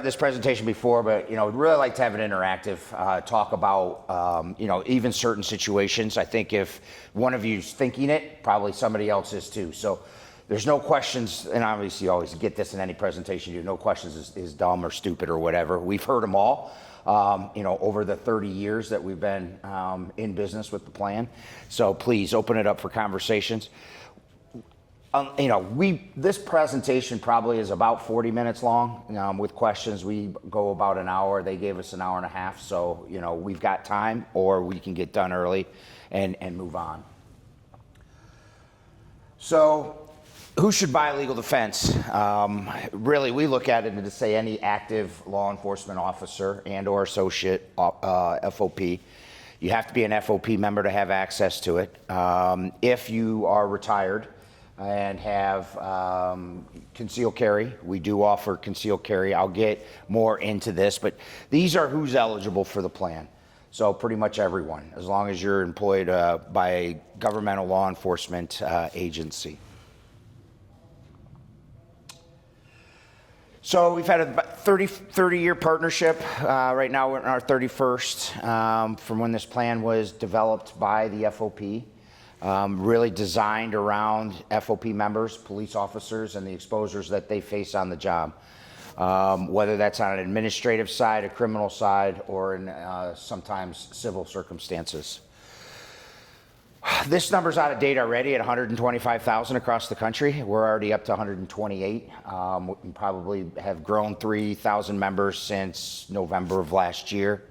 This presentation before, but we'd really like to have an interactive talk about even certain situations. I think if one of you's thinking it, probably somebody else is too. So there's no questions, and obviously you always get this in any presentation. No questions is dumb or stupid or whatever. We've heard them all. Over the 30 years that we've been in business with the plan. So please open it up for conversations. This presentation probably is about 40 minutes long. With questions, we go about an hour. They gave us an hour and a half. So, we've got time, or we can get done early and move on. So who should buy legal defense? Really, we look at it to say any active law enforcement officer and or associate FOP. You have to be an FOP member to have access to it. If you are retired and have concealed carry, we do offer concealed carry. I'll get more into this, but these are who's eligible for the plan. So pretty much everyone, as long as you're employed by a governmental law enforcement agency. So we've had a 30-year partnership. Right now we're in our 31st from when this plan was developed by the FOP. Really designed around FOP members, police officers, and the exposures that they face on the job. Whether that's on an administrative side, a criminal side, or in sometimes civil circumstances. This number's out of date already at 125,000 across the country. We're already up to 128. We probably have grown 3,000 members since November of last year.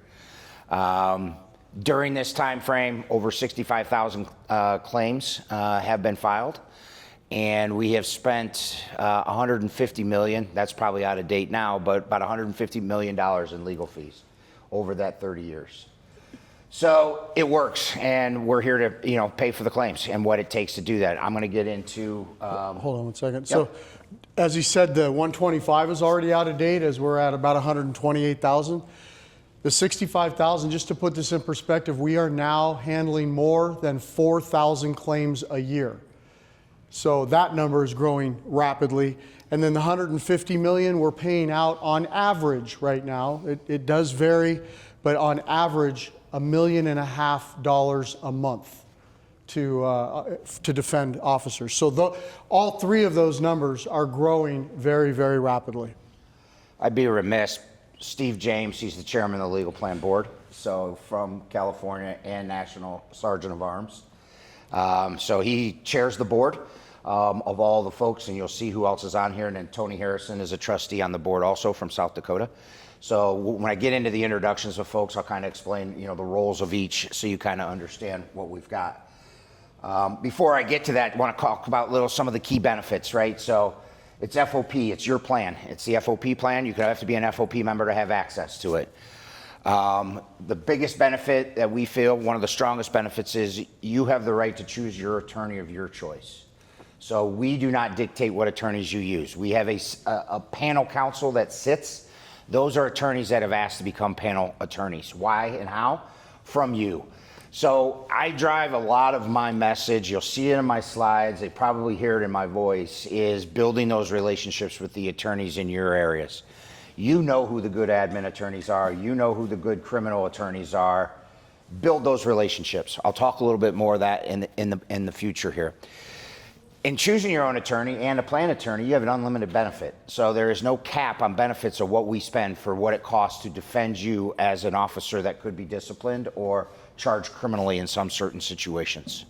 During this time frame, over 65,000 claims have been filed, and we have spent 150 million. That's probably out of date now, but about 150 million dollars in legal fees over that 30 years. So it works, and we're here to pay for the claims and what it takes to do that. I'm going to get into. Hold on one second. Yep. So, as you said, the 125 is already out of date, as we're at about 128,000. The 65,000, just to put this in perspective, we are now handling more than 4,000 claims a year. So that number is growing rapidly. And then the 150 million we're paying out on average right now. It does vary, but on average, $1.5 million a month to defend officers. So all three of those numbers are growing very, very rapidly. I'd be remiss. Steve James, he's the chairman of the Legal Plan Board, so from California, and National Sergeant of Arms. So he chairs the board of all the folks, and you'll see who else is on here. And then Tony Harrison is a trustee on the board also from South Dakota. So when I get into the introductions of folks, I'll kind of explain the roles of each so you kind of understand what we've got. Before I get to that, I want to talk about some of the key benefits, right? So it's FOP, it's your plan. It's the FOP plan. You have to be an FOP member to have access to it. The biggest benefit that we feel, one of the strongest benefits, is you have the right to choose your attorney of your choice. So we do not dictate what attorneys you use. We have a panel counsel that sits. Those are attorneys that have asked to become panel attorneys. Why and how? From you. So I drive a lot of my message, you'll see it in my slides, they probably hear it in my voice, is building those relationships with the attorneys in your areas. You know who the good admin attorneys are, you know who the good criminal attorneys are. Build those relationships. I'll talk a little bit more of that in the future here. In choosing your own attorney and a plan attorney, you have an unlimited benefit. So there is no cap on benefits of what we spend for what it costs to defend you as an officer that could be disciplined or charged criminally in some certain situations.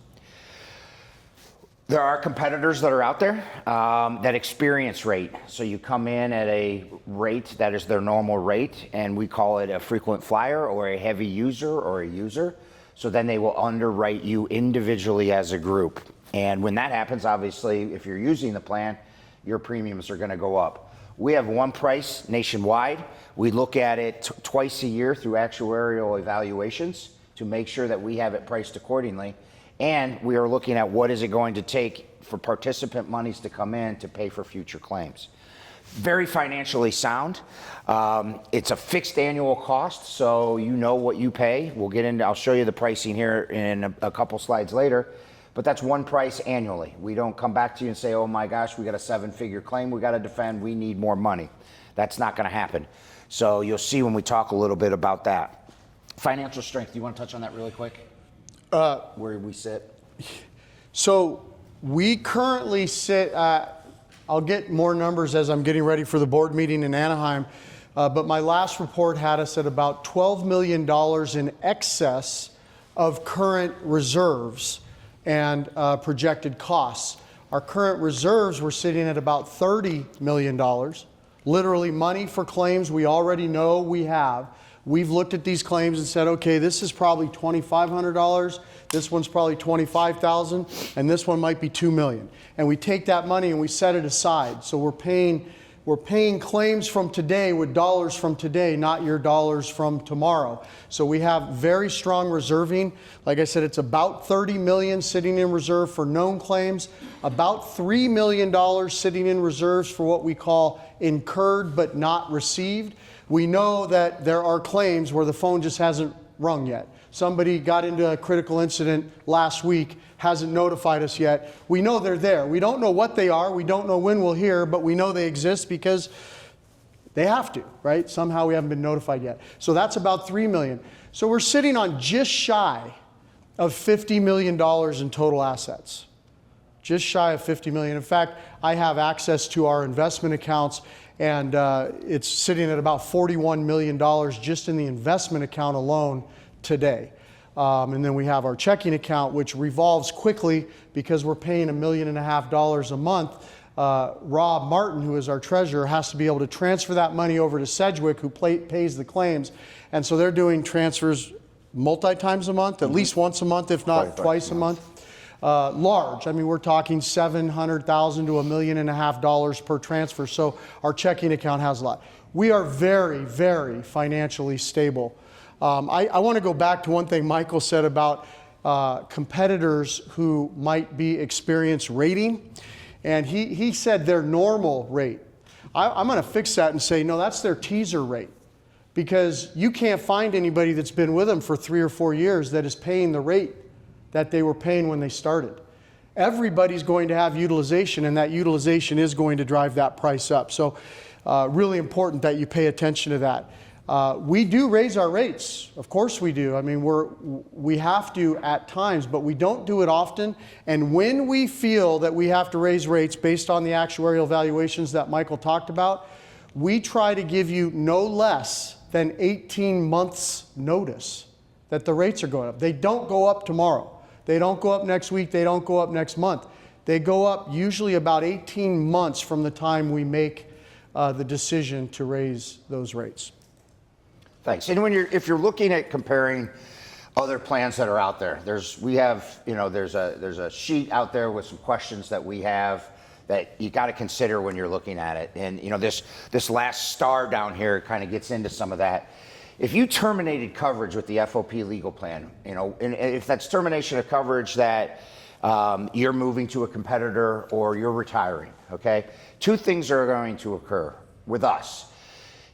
There are competitors that are out there that experience rate. So you come in at a rate that is their normal rate, and we call it a frequent flyer or a heavy user or a user. So then they will underwrite you individually as a group. And when that happens, obviously, if you're using the plan, your premiums are going to go up. We have one price nationwide. We look at it twice a year through actuarial evaluations to make sure that we have it priced accordingly. And we are looking at what is it going to take for participant monies to come in to pay for future claims. Very financially sound. It's a fixed annual cost, so you know what you pay. I'll show you the pricing here in a couple slides later. but that's one price annually. We don't come back to you and say, oh my gosh, we got a 7-figure claim we got to defend, we need more money. That's not going to happen. So you'll see when we talk a little bit about that. Financial strength, do you want to touch on that really quick? Where we sit? So we currently sit at, I'll get more numbers as I'm getting ready for the board meeting in Anaheim, but my last report had us at about $12 million in excess of current reserves and projected costs. Our current reserves were sitting at about $30 million, literally money for claims we already know we have. We've looked at these claims and said, okay, this is probably $2,500, this one's probably $25,000, and this one might be $2 million. And we take that money and we set it aside. So we're paying claims from today with dollars from today, not your dollars from tomorrow. So we have very strong reserving. Like I said, it's about $30 million sitting in reserve for known claims, about $3 million sitting in reserves for what we call incurred but not received. We know that there are claims where the phone just hasn't rung yet. Somebody got into a critical incident last week, hasn't notified us yet. We know they're there. We don't know what they are. We don't know when we'll hear, but we know they exist because they have to, right? Somehow we haven't been notified yet. So that's about $3 million. So we're sitting on just shy of $50 million in total assets. Just shy of $50 million. In fact, I have access to our investment accounts, and it's sitting at about $41 million just in the investment account alone today. And then we have our checking account, which revolves quickly because we're paying $1.5 million a month. Rob Martin, who is our treasurer, has to be able to transfer that money over to Sedgwick, who pays the claims. And so they're doing transfers multi-times a month, at least once a month, if not twice a month. Large. I mean, we're talking $700,000 to $1.5 million per transfer. So our checking account has a lot. We are very, very financially stable. I want to go back to one thing Michael said about competitors who might be experienced rating. And he said their normal rate. I'm going to fix that and say, no, that's their teaser rate. Because you can't find anybody that's been with them for 3 or 4 years that is paying the rate that they were paying when they started. Everybody's going to have utilization, and that utilization is going to drive that price up. So really important that you pay attention to that. We do raise our rates. Of course we do. I mean, we have to at times, but we don't do it often. And when we feel that we have to raise rates based on the actuarial valuations that Michael talked about, we try to give you no less than 18 months notice that the rates are going up. They don't go up tomorrow. They don't go up next week. They don't go up next month. They go up usually about 18 months from the time we make the decision to raise those rates. Thanks. And if you're looking at comparing other plans that are out there, there's a sheet out there with some questions that we have that you got to consider when you're looking at it. And this last star down here kind of gets into some of that. If you terminated coverage with the FOP legal plan, and if that's termination of coverage that you're moving to a competitor or you're retiring, okay? 2 things are going to occur with us.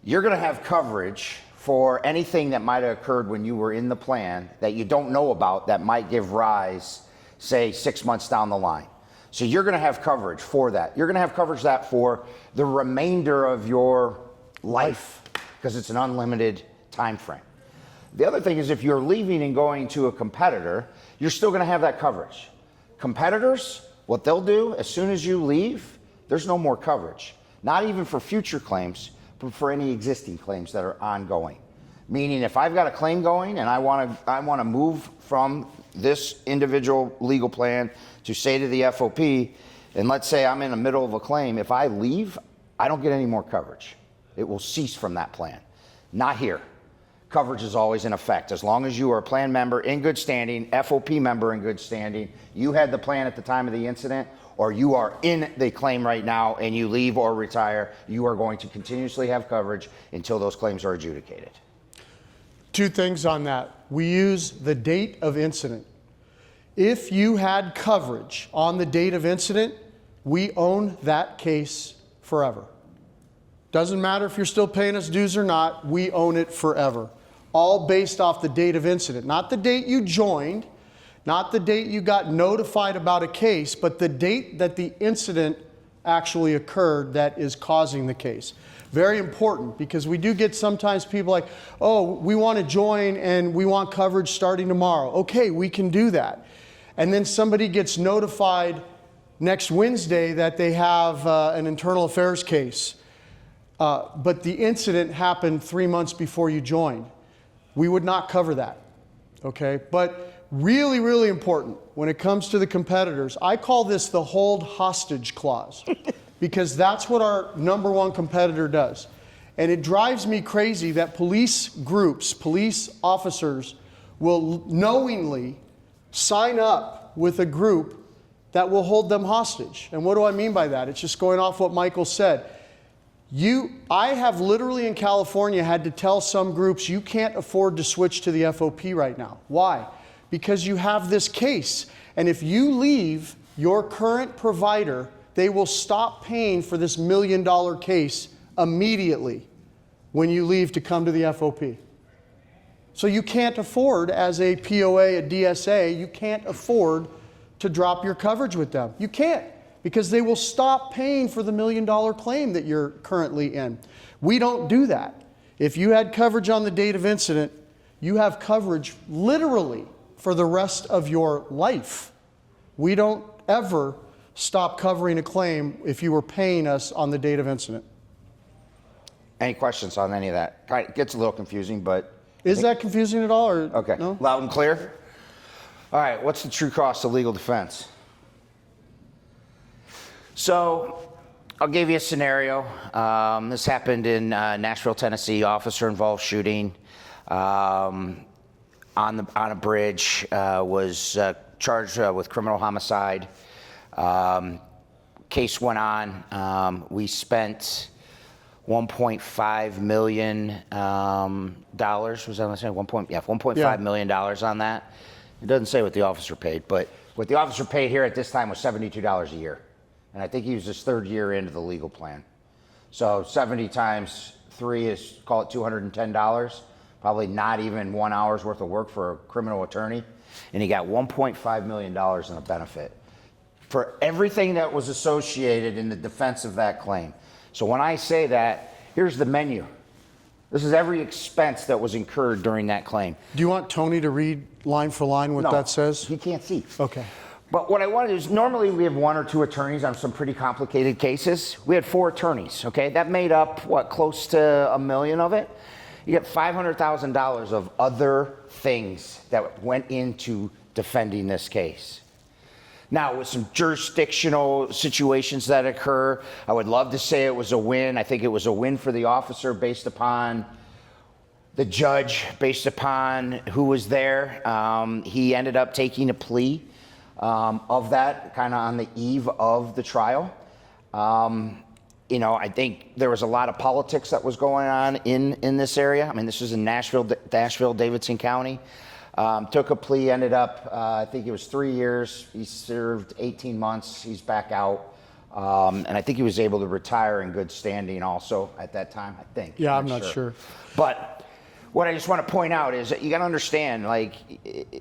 You're going to have coverage for anything that might have occurred when you were in the plan that you don't know about that might give rise, say, 6 months down the line. So you're going to have coverage for that. You're going to have coverage that for the remainder of your life because it's an unlimited time frame. The other thing is if you're leaving and going to a competitor, you're still going to have that coverage. Competitors, what they'll do as soon as you leave, there's no more coverage. Not even for future claims, but for any existing claims that are ongoing. Meaning if I've got a claim going and I want to move from this individual legal plan to say to the FOP, and let's say I'm in the middle of a claim, if I leave, I don't get any more coverage. It will cease from that plan. Not here. Coverage is always in effect. As long as you are a plan member in good standing, FOP member in good standing, you had the plan at the time of the incident, or you are in the claim right now and you leave or retire, you are going to continuously have coverage until those claims are adjudicated. 2 things on that. We use the date of incident. If you had coverage on the date of incident, we own that case forever. Doesn't matter if you're still paying us dues or not, we own it forever. All based off the date of incident. Not the date you joined, Not the date you got notified about a case, but the date that the incident actually occurred that is causing the case. Very important, because we do get sometimes people like, oh, we want to join and we want coverage starting tomorrow. Okay, we can do that. And then somebody gets notified next Wednesday that they have an internal affairs case, but the incident happened 3 months before you joined. We would not cover that, okay? But really, really important when it comes to the competitors, I call this the hold hostage clause, because that's what our #1 competitor does. And it drives me crazy that police groups, police officers will knowingly sign up with a group that will hold them hostage. And what do I mean by that? It's just going off what Michael said. I have literally in California had to tell some groups, you can't afford to switch to the FOP right now. Why? Because you have this case. And if you leave your current provider, they will stop paying for this $1 million case immediately when you leave to come to the FOP. So you can't afford, as a POA, a DSA, you can't afford to drop your coverage with them. You can't, because they will stop paying for the $1 million claim that you're currently in. We don't do that. If you had coverage on the date of incident, you have coverage literally for the rest of your life. We don't ever stop covering a claim if you were paying us on the date of incident. Any questions on any of that? Kind of gets a little confusing, but... Is that confusing at all, or okay. No? Loud and clear? All right, what's the true cost of legal defense? So, I'll give you a scenario. This happened in Nashville, Tennessee. Officer-involved shooting on a bridge. Was charged with criminal homicide. Case went on. We spent $1.5 million. Was that what I said? $1.5 million on that. It doesn't say what the officer paid, but what the officer paid here at this time was $72 a year. And I think he was his 3rd year into the legal plan. So 70 times 3 is, call it $210. Probably not even 1 hour's worth of work for a criminal attorney. And he got $1.5 million in a benefit for everything that was associated in the defense of that claim. So when I say that, here's the menu. This is every expense that was incurred during that claim. Do you want Tony to read line for line what that says? He can't see. Okay. But what I want to do is, normally we have 1 or 2 attorneys on some pretty complicated cases. We had 4 attorneys, okay? That made up, close to $1 million of it. You get $500,000 of other things that went into defending this case. Now, with some jurisdictional situations that occur, I would love to say it was a win. I think it was a win for the officer based upon the judge, based upon who was there. He ended up taking a plea of that kind of on the eve of the trial. I think there was a lot of politics that was going on in this area. I mean, this was in Nashville, Davidson County. Took a plea, ended up, I think it was 3 years. He served 18 months. He's back out. And I think he was able to retire in good standing also at that time, I think. Yeah, I'm not sure. But what I just want to point out is that you got to understand,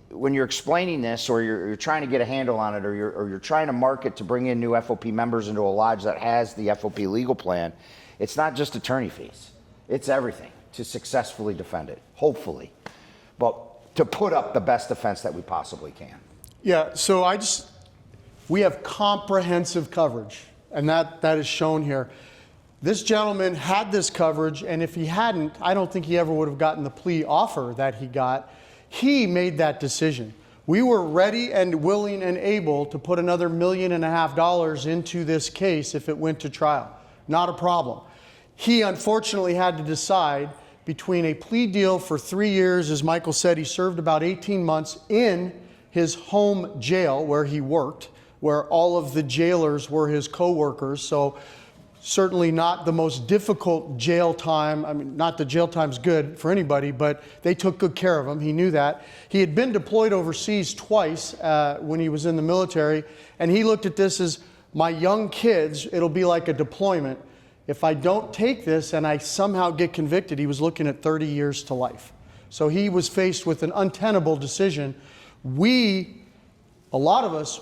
when you're explaining this, or you're trying to get a handle on it, or you're trying to market to bring in new FOP members into a lodge that has the FOP legal plan, it's not just attorney fees. It's everything to successfully defend it, hopefully. But to put up the best defense that we possibly can. Yeah, so we have comprehensive coverage, and that is shown here. This gentleman had this coverage, and if he hadn't, I don't think he ever would have gotten the plea offer that he got. He made that decision. We were ready and willing and able to put another $1.5 million into this case if it went to trial. Not a problem. He unfortunately had to decide between a plea deal for 3 years. As Michael said, he served about 18 months in his home jail where he worked, where all of the jailers were his co-workers. So certainly not the most difficult jail time. I mean, not that jail time's good for anybody, but they took good care of him. He knew that. He had been deployed overseas twice when he was in the military, and he looked at this as, my young kids, it'll be like a deployment. If I don't take this and I somehow get convicted, he was looking at 30 years to life. So he was faced with an untenable decision. We A lot of us,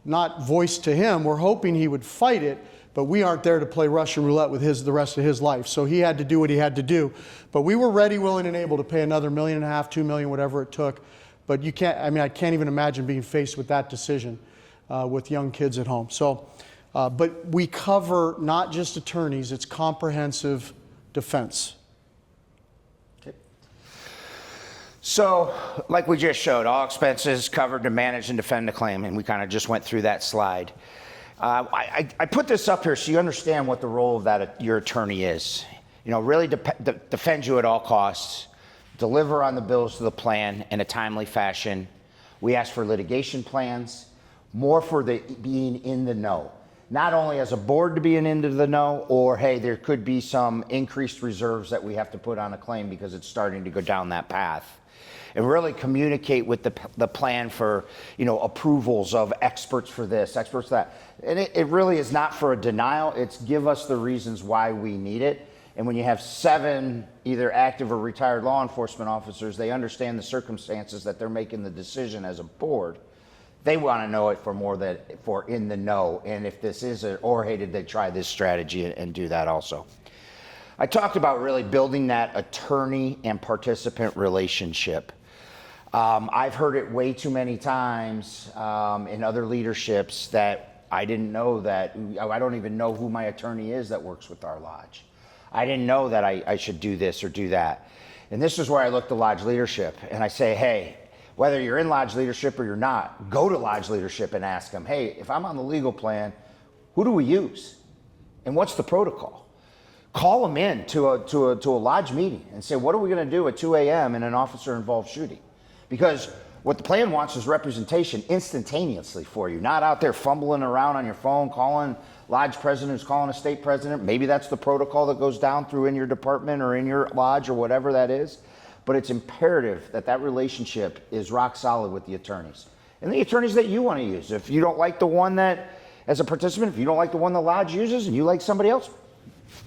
not voiced to him, were hoping he would fight it, but we aren't there to play Russian roulette with the rest of his life. So he had to do what he had to do. But we were ready, willing, and able to pay another $1.5 million, $2 million, whatever it took. But you can't, I mean, I can't even imagine being faced with that decision with young kids at home. So, but we cover not just attorneys, it's comprehensive defense. So, like we just showed, all expenses covered to manage and defend the claim, and we kind of just went through that slide. I put this up here so you understand what the role of your attorney is. You know, really defend you at all costs, deliver on the bills to the plan in a timely fashion. We ask for litigation plans, more for the being in the know. Not only as a board to be into the know, or hey, there could be some increased reserves that we have to put on a claim because it's starting to go down that path. And really communicate with the plan for, you know, approvals of experts for this, experts that. And it really is not for a denial, it's give us the reasons why we need it. And when you have 7 either active or retired law enforcement officers, they understand the circumstances that they're making the decision as a board. They want to know it for in the know. And if this is or hey, did they try this strategy and do that also. I talked about really building that attorney and participant relationship. I've heard it way too many times in other leaderships that I didn't know that, I don't even know who my attorney is that works with our lodge. I didn't know that I should do this or do that. And this is where I look to lodge leadership and I say, hey, whether you're in lodge leadership or you're not, go to lodge leadership and ask them, hey, if I'm on the legal plan, who do we use? And what's the protocol? Call them in to a lodge meeting and say, what are we going to do at 2 a.m. in an officer-involved shooting? Because what the plan wants is representation instantaneously for you, not out there fumbling around on your phone, calling lodge president who's calling a state president. Maybe that's the protocol that goes down through in your department or in your lodge or whatever that is. But it's imperative that that relationship is rock solid with the attorneys. And the attorneys that you want to use. If you don't like the one that, as a participant, if you don't like the one the lodge uses and you like somebody else,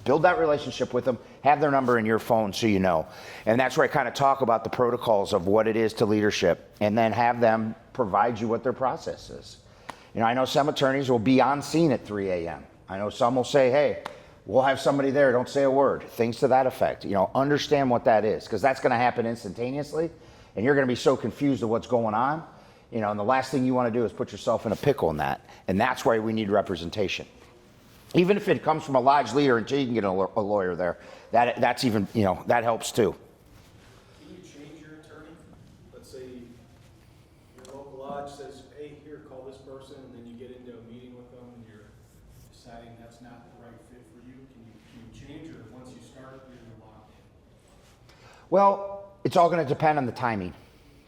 build that relationship with them, have their number in your phone so you know. And that's where I kind of talk about the protocols of what it is to leadership and then have them provide you what their process is. You know, I know some attorneys will be on scene at 3 a.m. I know some will say, hey, we'll have somebody there, don't say a word, things to that effect. You know, understand what that is because that's going to happen instantaneously and you're going to be so confused of what's going on. You know, and the last thing you want to do is put yourself in a pickle in that. And that's why we need representation. Even if it comes from a lodge leader until you can get a lawyer there, that's even, you know, that helps too. Can you change your attorney? Let's say your local lodge says, hey, here, call this person, and then you get into a meeting with them and you're deciding that's not the right fit for you. Can you change, or once you start, you're locked in? Well, it's all going to depend on the timing,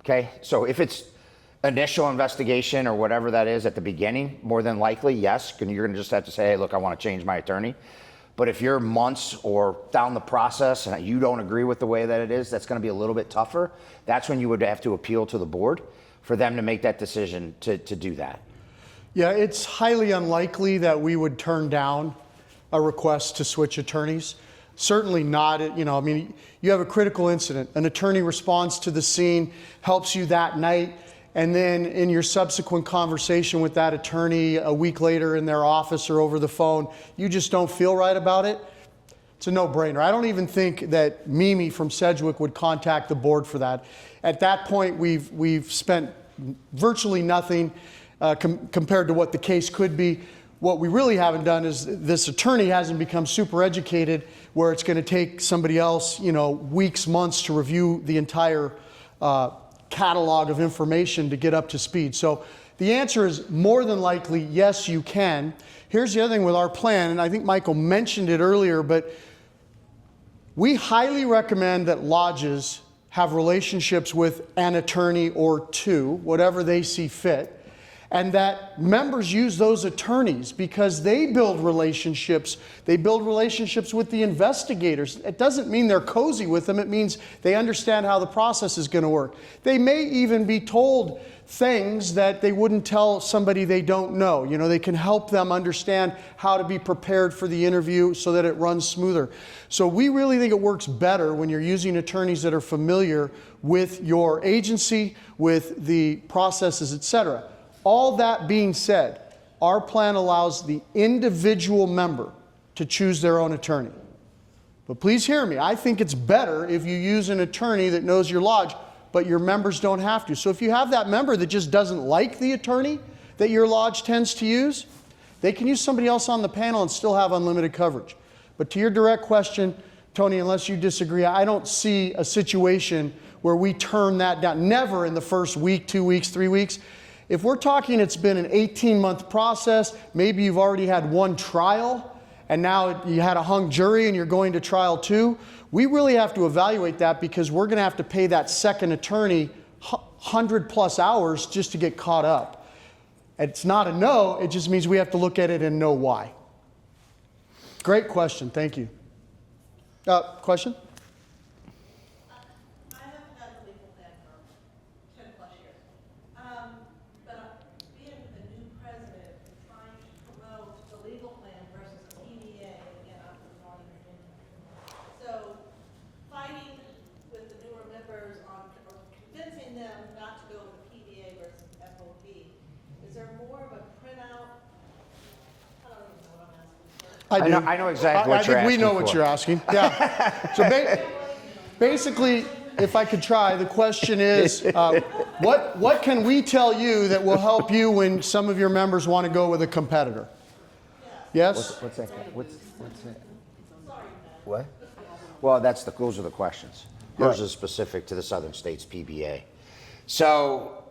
okay? So if it's initial investigation or whatever that is at the beginning, more than likely, yes, you're going to just have to say, hey, look, I want to change my attorney. But if you're months or down the process and you don't agree with the way that it is, that's going to be a little bit tougher. That's when you would have to appeal to the board for them to make that decision to do that. Yeah, it's highly unlikely that we would turn down a request to switch attorneys. Certainly not, you know, I mean, you have a critical incident. An attorney responds to the scene, helps you that night, and then in your subsequent conversation with that attorney a week later in their office or over the phone, you just don't feel right about it, it's a no-brainer. I don't even think that Mimi from Sedgwick would contact the board for that. At that point, we've spent virtually nothing compared to what the case could be. What we really haven't done is this attorney hasn't become super educated where it's going to take somebody else, you know, weeks, months to review the entire catalog of information to get up to speed. So the answer is more than likely, yes, you can. Here's the other thing with our plan, and I think Michael mentioned it earlier, but we highly recommend that lodges have relationships with an attorney or two, whatever they see fit, and that members use those attorneys because they build relationships. They build relationships with the investigators. It doesn't mean they're cozy with them. It means they understand how the process is going to work. They may even be told things that they wouldn't tell somebody they don't know. You know, they can help them understand how to be prepared for the interview so that it runs smoother. So we really think it works better when you're using attorneys that are familiar with your agency, with the processes, etc. All that being said, our plan allows the individual member to choose their own attorney. But please hear me, I think it's better if you use an attorney that knows your lodge, but your members don't have to. So if you have that member that just doesn't like the attorney that your lodge tends to use, they can use somebody else on the panel and still have unlimited coverage. But to your direct question, Tony, unless you disagree, I don't see a situation where we turn that down. Never in the first week, 2 weeks, 3 weeks. If we're talking it's been an 18-month process, maybe you've already had one trial, and now you had a hung jury and you're going to trial 2, we really have to evaluate that, because we're going to have to pay that second attorney 100+ hours just to get caught up. It's not a no, it just means we have to look at it and know why. Great question, thank you. Question? I have had a legal plan for 10+ years. But being the new president and trying to promote the legal plan versus a PDA, again, I'm from Northern Virginia. So fighting with the newer members on, or convincing them not to go with the PDA versus FOP, is there more of a printout? I don't even know what I'm asking for. I know exactly what you're asking I think we know for. what you're asking. Yeah. So basically, if I could try, the question is, what can we tell you that will help you when some of your members want to go with a competitor? Yes? What's that? What's that? What? Well, those are the questions. Hers is specific to the Southern States PBA. So,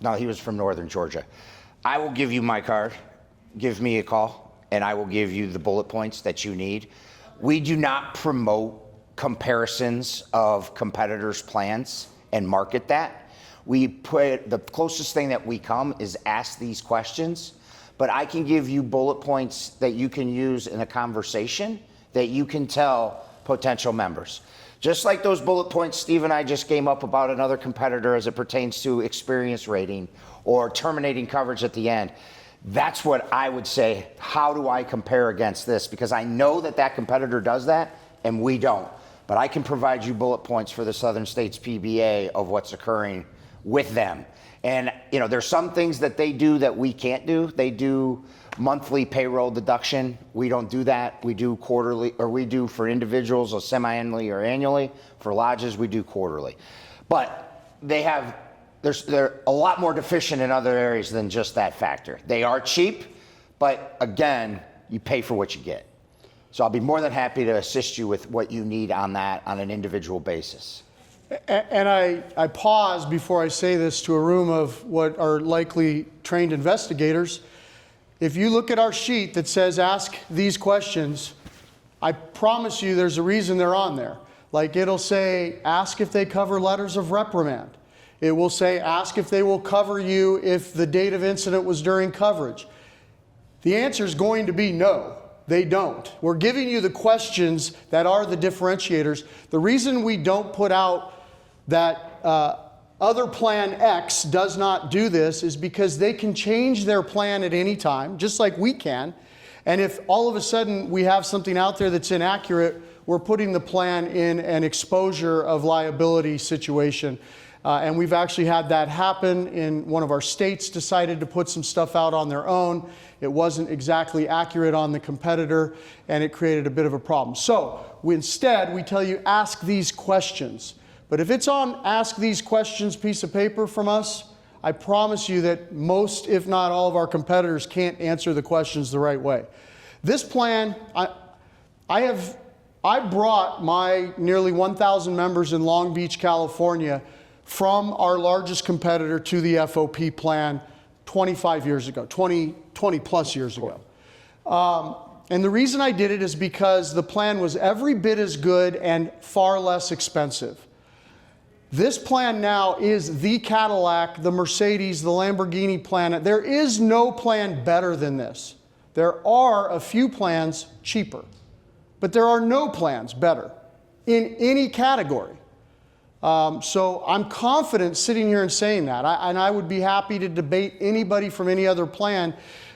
no, he was from Northern Georgia. I will give you my card. Give me a call, and I will give you the bullet points that you need. We do not promote comparisons of competitors' plans and market that. We put, the closest thing that we come is ask these questions, but I can give you bullet points that you can use in a conversation that you can tell potential members. Just like those bullet points Steve and I just came up about another competitor as it pertains to experience rating or terminating coverage at the end. That's what I would say. How do I compare against this? Because I know that that competitor does that and we don't. But I can provide you bullet points for the Southern States PBA of what's occurring with them. And you know, there's some things that they do that we can't do. They do monthly payroll deduction. We don't do that. We do quarterly, or we do for individuals or semi-annually or annually. For lodges, we do quarterly. But they're a lot more deficient in other areas than just that factor. They are cheap, but again, you pay for what you get. So I'll be more than happy to assist you with what you need on that on an individual basis. And I pause before I say this to a room of what are likely trained investigators. If you look at our sheet that says ask these questions, I promise you there's a reason they're on there. Like it'll say ask if they cover letters of reprimand. It will say ask if they will cover you if the date of incident was during coverage. The answer is going to be no. They don't. We're giving you the questions that are the differentiators. The reason we don't put out that other plan X does not do this is because they can change their plan at any time, just like we can. And if all of a sudden we have something out there that's inaccurate, we're putting the plan in an exposure of liability situation. And we've actually had that happen in one of our states decided to put some stuff out on their own. It wasn't exactly accurate on the competitor, and it created a bit of a problem. So instead, we tell you, ask these questions. But if it's on ask these questions piece of paper from us, I promise you that most, if not all of our competitors can't answer the questions the right way. This plan, I brought my nearly 1,000 members in Long Beach, California, from our largest competitor to the FOP plan 25 years ago, 20 plus years ago. And the reason I did it is because the plan was every bit as good and far less expensive. This plan now is the Cadillac, the Mercedes, the Lamborghini plan. There is no plan better than this. There are a few plans cheaper, but there are no plans better in any category. So I'm confident sitting here and saying that, and I would be happy to debate anybody from any other plan.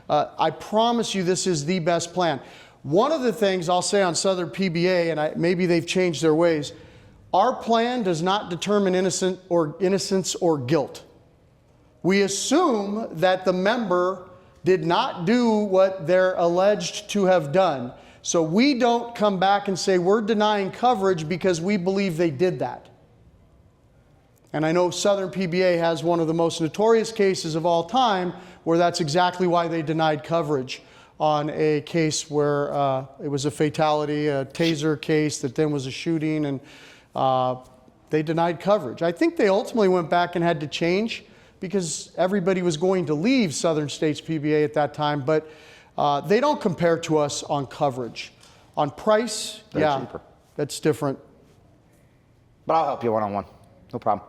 I promise you this is the best plan. One of the things I'll say on Southern PBA, and maybe they've changed their ways, our plan does not determine innocence or guilt. we assume that the member did not do what they're alleged to have done. So we don't come back and say we're denying coverage because we believe they did that. And I know Southern PBA has one of the most notorious cases of all time where that's exactly why they denied coverage on a case where it was a fatality, a taser case that then was a shooting, and they denied coverage. I think they ultimately went back and had to change because everybody was going to leave Southern States PBA at that time, but they don't compare to us on coverage. On price, They're yeah, cheaper. that's different. But I'll help you one-on-one. No problem.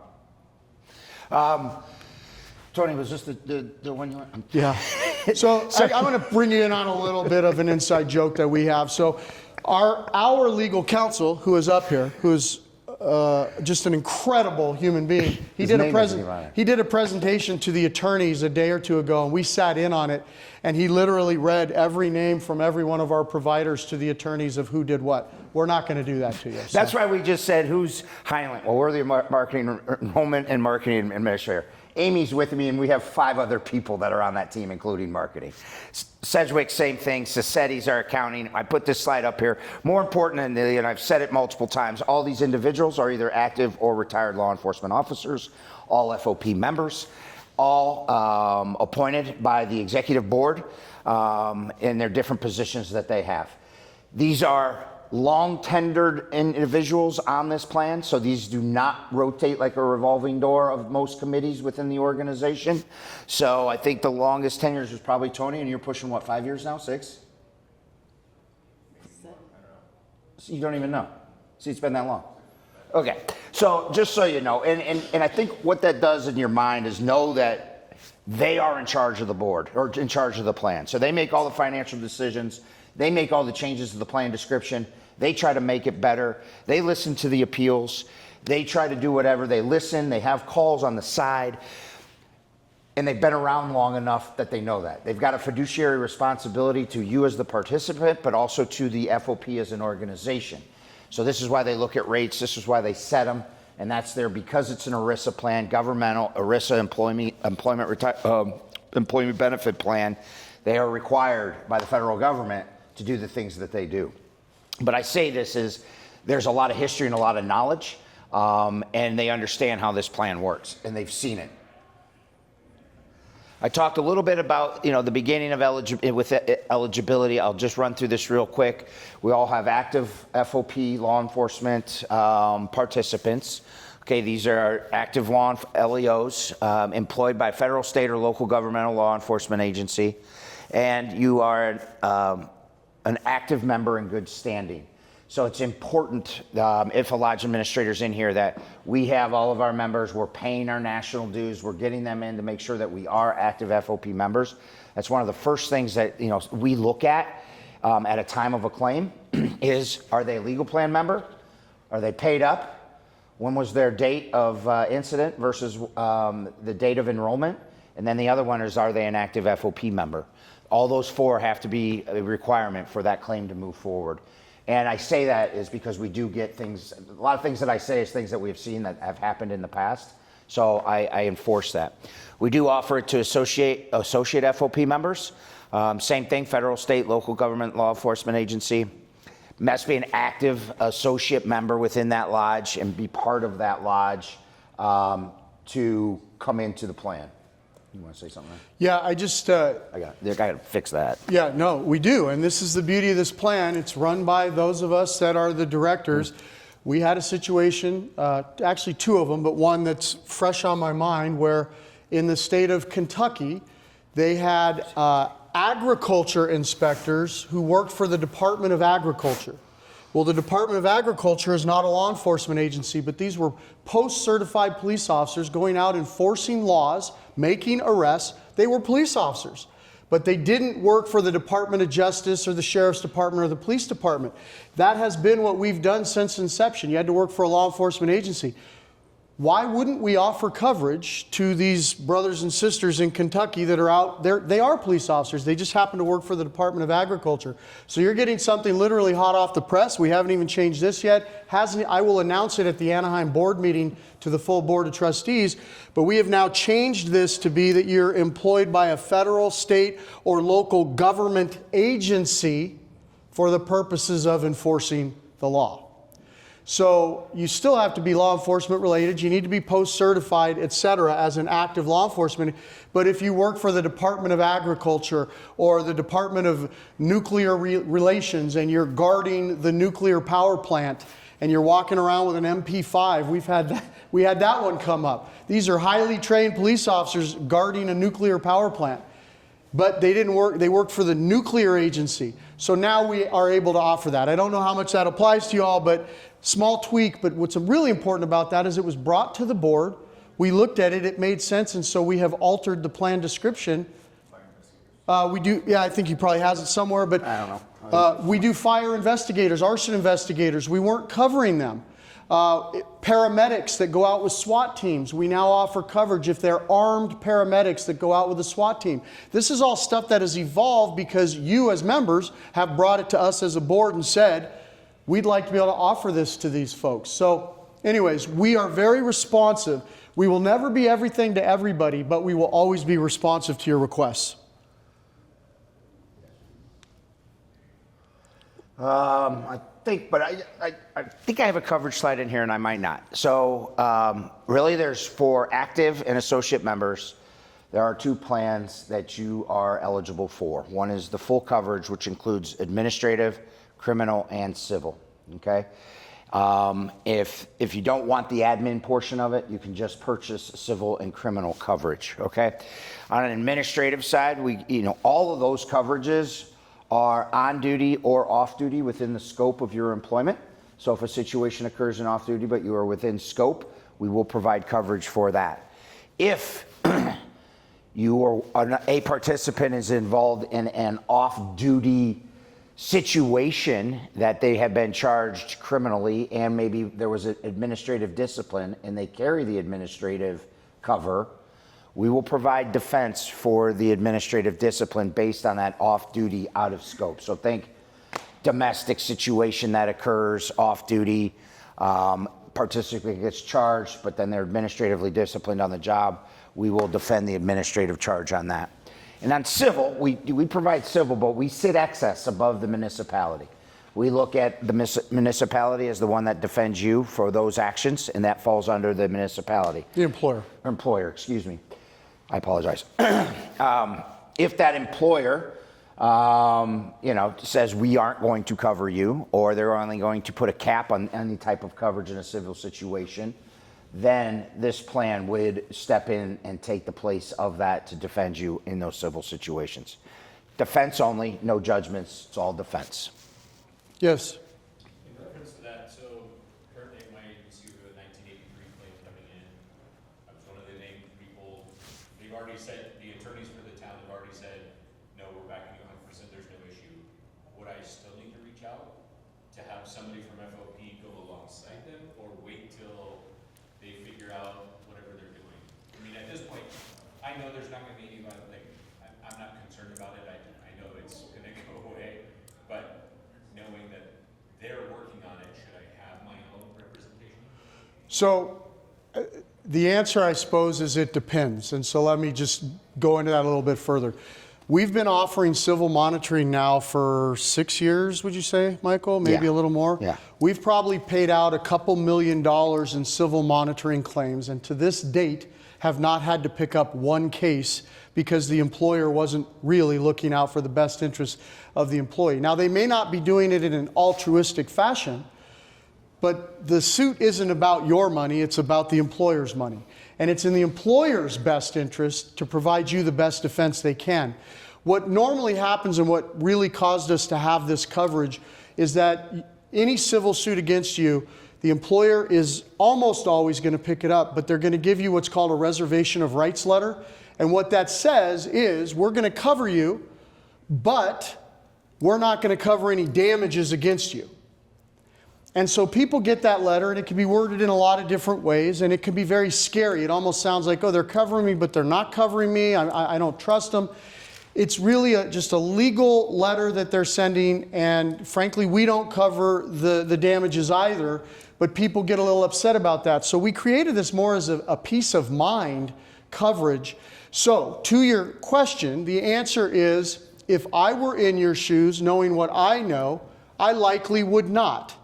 Tony, was this the one you want? Yeah. So I'm going to bring you in on a little bit of an inside joke that we have. So our legal counsel, who is up here, who's just an incredible human being, he did a presentation to the attorneys a day or two ago, and we sat in on it, and he literally read every name from every one of our providers to the attorneys of who did what. We're not going to do that to you. So. That's why we just said, who's Hylant? Well, we're the marketing enrollment and marketing administrator. Amy's with me, and we have 5 other people that are on that team, including marketing. Sedgwick, same thing. Sassetti's our accounting. I put this slide up here. More important, and I've said it multiple times, all these individuals are either active or retired law enforcement officers, all FOP members, all appointed by the executive board in their different positions that they have. These are long tenured individuals on this plan, so these do not rotate like a revolving door of most committees within the organization. So I think the longest tenures was probably Tony, and you're pushing what, 5 years now, 6? So you don't even know. See, it's been that long. Okay, so just so you know, and I think what that does in your mind is know that they are in charge of the board, or in charge of the plan. So they make all the financial decisions, they make all the changes to the plan description, they try to make it better, they listen to the appeals, they try to do whatever, they listen, they have calls on the side, and they've been around long enough that they know that. They've got a fiduciary responsibility to you as the participant, but also to the FOP as an organization. So this is why they look at rates, this is why they set them, and that's there because it's an ERISA plan, governmental ERISA employment benefit plan. They are required by the federal government to do the things that they do. But I say this is there's a lot of history and a lot of knowledge, and they understand how this plan works, and they've seen it. I talked a little bit about, the beginning of eligibility. I'll just run through this real quick. We all have active FOP law enforcement participants. Okay, these are active LEOs employed by federal, state, or local governmental law enforcement agency, and you are an active member in good standing. So it's important, if a lodge administrator's in here, that we have all of our members, we're paying our national dues, we're getting them in to make sure that we are active FOP members. That's one of the first things that we look at a time of a claim is, are they a legal plan member? Are they paid up? When was their date of incident versus the date of enrollment? And then the other one is, are they an active FOP member? All those 4 have to be a requirement for that claim to move forward. And I say that is because we do get things, a lot of things that I say is things that we've seen that have happened in the past. So I enforce that. We do offer it to associate FOP members. Same thing, federal, state, local government law enforcement agency. Must be an active associate member within that lodge and be part of that lodge to come into the plan. You want to say something? Yeah, I got to fix that. Yeah, no, we do. And this is the beauty of this plan. It's run by those of us that are the directors. We had a situation, actually 2 of them, but one that's fresh on my mind, where in the state of Kentucky, they had agriculture inspectors who worked for the Department of Agriculture. Well, the Department of Agriculture is not a law enforcement agency, but these were post-certified police officers going out enforcing laws, making arrests. They were police officers, but they didn't work for the Department of Justice or the Sheriff's Department or the Police Department. That has been what we've done since inception. You had to work for a law enforcement agency. why wouldn't we offer coverage to these brothers and sisters in Kentucky that are out there? They are police officers. They just happen to work for the Department of Agriculture. So you're getting something literally hot off the press. We haven't even changed this yet. I will announce it at the Anaheim board meeting to the full board of trustees. But we have now changed this to be that you're employed by a federal, state, or local government agency for the purposes of enforcing the law. So you still have to be law enforcement related. You need to be post-certified, et cetera, as an active law enforcement. But if you work for the Department of Agriculture or the Department of Nuclear Relations and you're guarding the nuclear power plant and you're walking around with an MP5, we had that one come up. These are highly trained police officers guarding a nuclear power plant. But they didn't work, they worked for the nuclear agency. So now we are able to offer that. I don't know how much that applies to you all, but small tweak. But what's really important about that is it was brought to the board. We looked at it, it made sense, and so we have altered the plan description. We do, yeah, I think he probably has it somewhere, but I don't know. We do fire investigators, arson investigators. We weren't covering them. Paramedics that go out with SWAT teams, we now offer coverage if they're armed paramedics that go out with a SWAT team. This is all stuff that has evolved because you as members have brought it to us as a board and said, we'd like to be able to offer this to these folks. So anyways, we are very responsive. We will never be everything to everybody, but we will always be responsive to your requests. I think I have a coverage slide in here and I might not. So really there's for active and associate members, there are two plans that you are eligible for. One is the full coverage, which includes administrative, criminal, and civil, okay? If you don't want the admin portion of it, you can just purchase civil and criminal coverage, okay? On an administrative side, all of those coverages are on duty or off duty within the scope of your employment. So if a situation occurs in off duty, but you are within scope, we will provide coverage for that. If a participant is involved in an off duty situation that they have been charged criminally and maybe there was an administrative discipline and they carry the administrative cover, we will provide defense for the administrative discipline based on that off-duty, out-of-scope. So think domestic situation that occurs off-duty, participant gets charged, but then they're administratively disciplined on the job. We will defend the administrative charge on that. And on civil, we provide civil, but we sit excess above the municipality. We look at the municipality as the one that defends you for those actions, and that falls under the municipality. The employer. Employer, excuse me. I apologize. If that employer, says we aren't going to cover you, or they're only going to put a cap on any type of coverage in a civil situation, then this plan would step in and take the place of that to defend you in those civil situations. Defense only, no judgments, it's all defense. Yes. In reference to that, so currently at my agency, we have a 1983 claim coming in. I was one of the named people. They've already said, the attorneys for the town have already said, no, we're backing you 100%, there's no issue. Would I still need to reach out to have somebody from FOP go alongside them, or wait till they figure out whatever they're doing? I mean, at this point, I know there's not gonna be any, I'm not concerned about it. I know it's gonna go away, but knowing that they're working on it, should I have my own representation? So the answer, I suppose, is it depends. And so let me just go into that a little bit further. We've been offering civil monitoring now for 6 years, would you say, Michael? Maybe Yeah. a little more? Yeah. We've probably paid out $2 million in civil monitoring claims, and to this date have not had to pick up one case because the employer wasn't really looking out for the best interest of the employee. Now, they may not be doing it in an altruistic fashion, but the suit isn't about your money, it's about the employer's money. And it's in the employer's best interest to provide you the best defense they can. What normally happens and what really caused us to have this coverage is that any civil suit against you, the employer is almost always going to pick it up, but they're going to give you what's called a reservation of rights letter. And what that says is, we're going to cover you, but we're not going to cover any damages against you. And so people get that letter, and it can be worded in a lot of different ways, and it can be very scary. It almost sounds like, oh, they're covering me, but they're not covering me. I don't trust them. It's really just a legal letter that they're sending, and frankly, we don't cover the damages either, but people get a little upset about that. So we created this more as a peace of mind coverage. So to your question, the answer is, if I were in your shoes, knowing what I know, I likely would not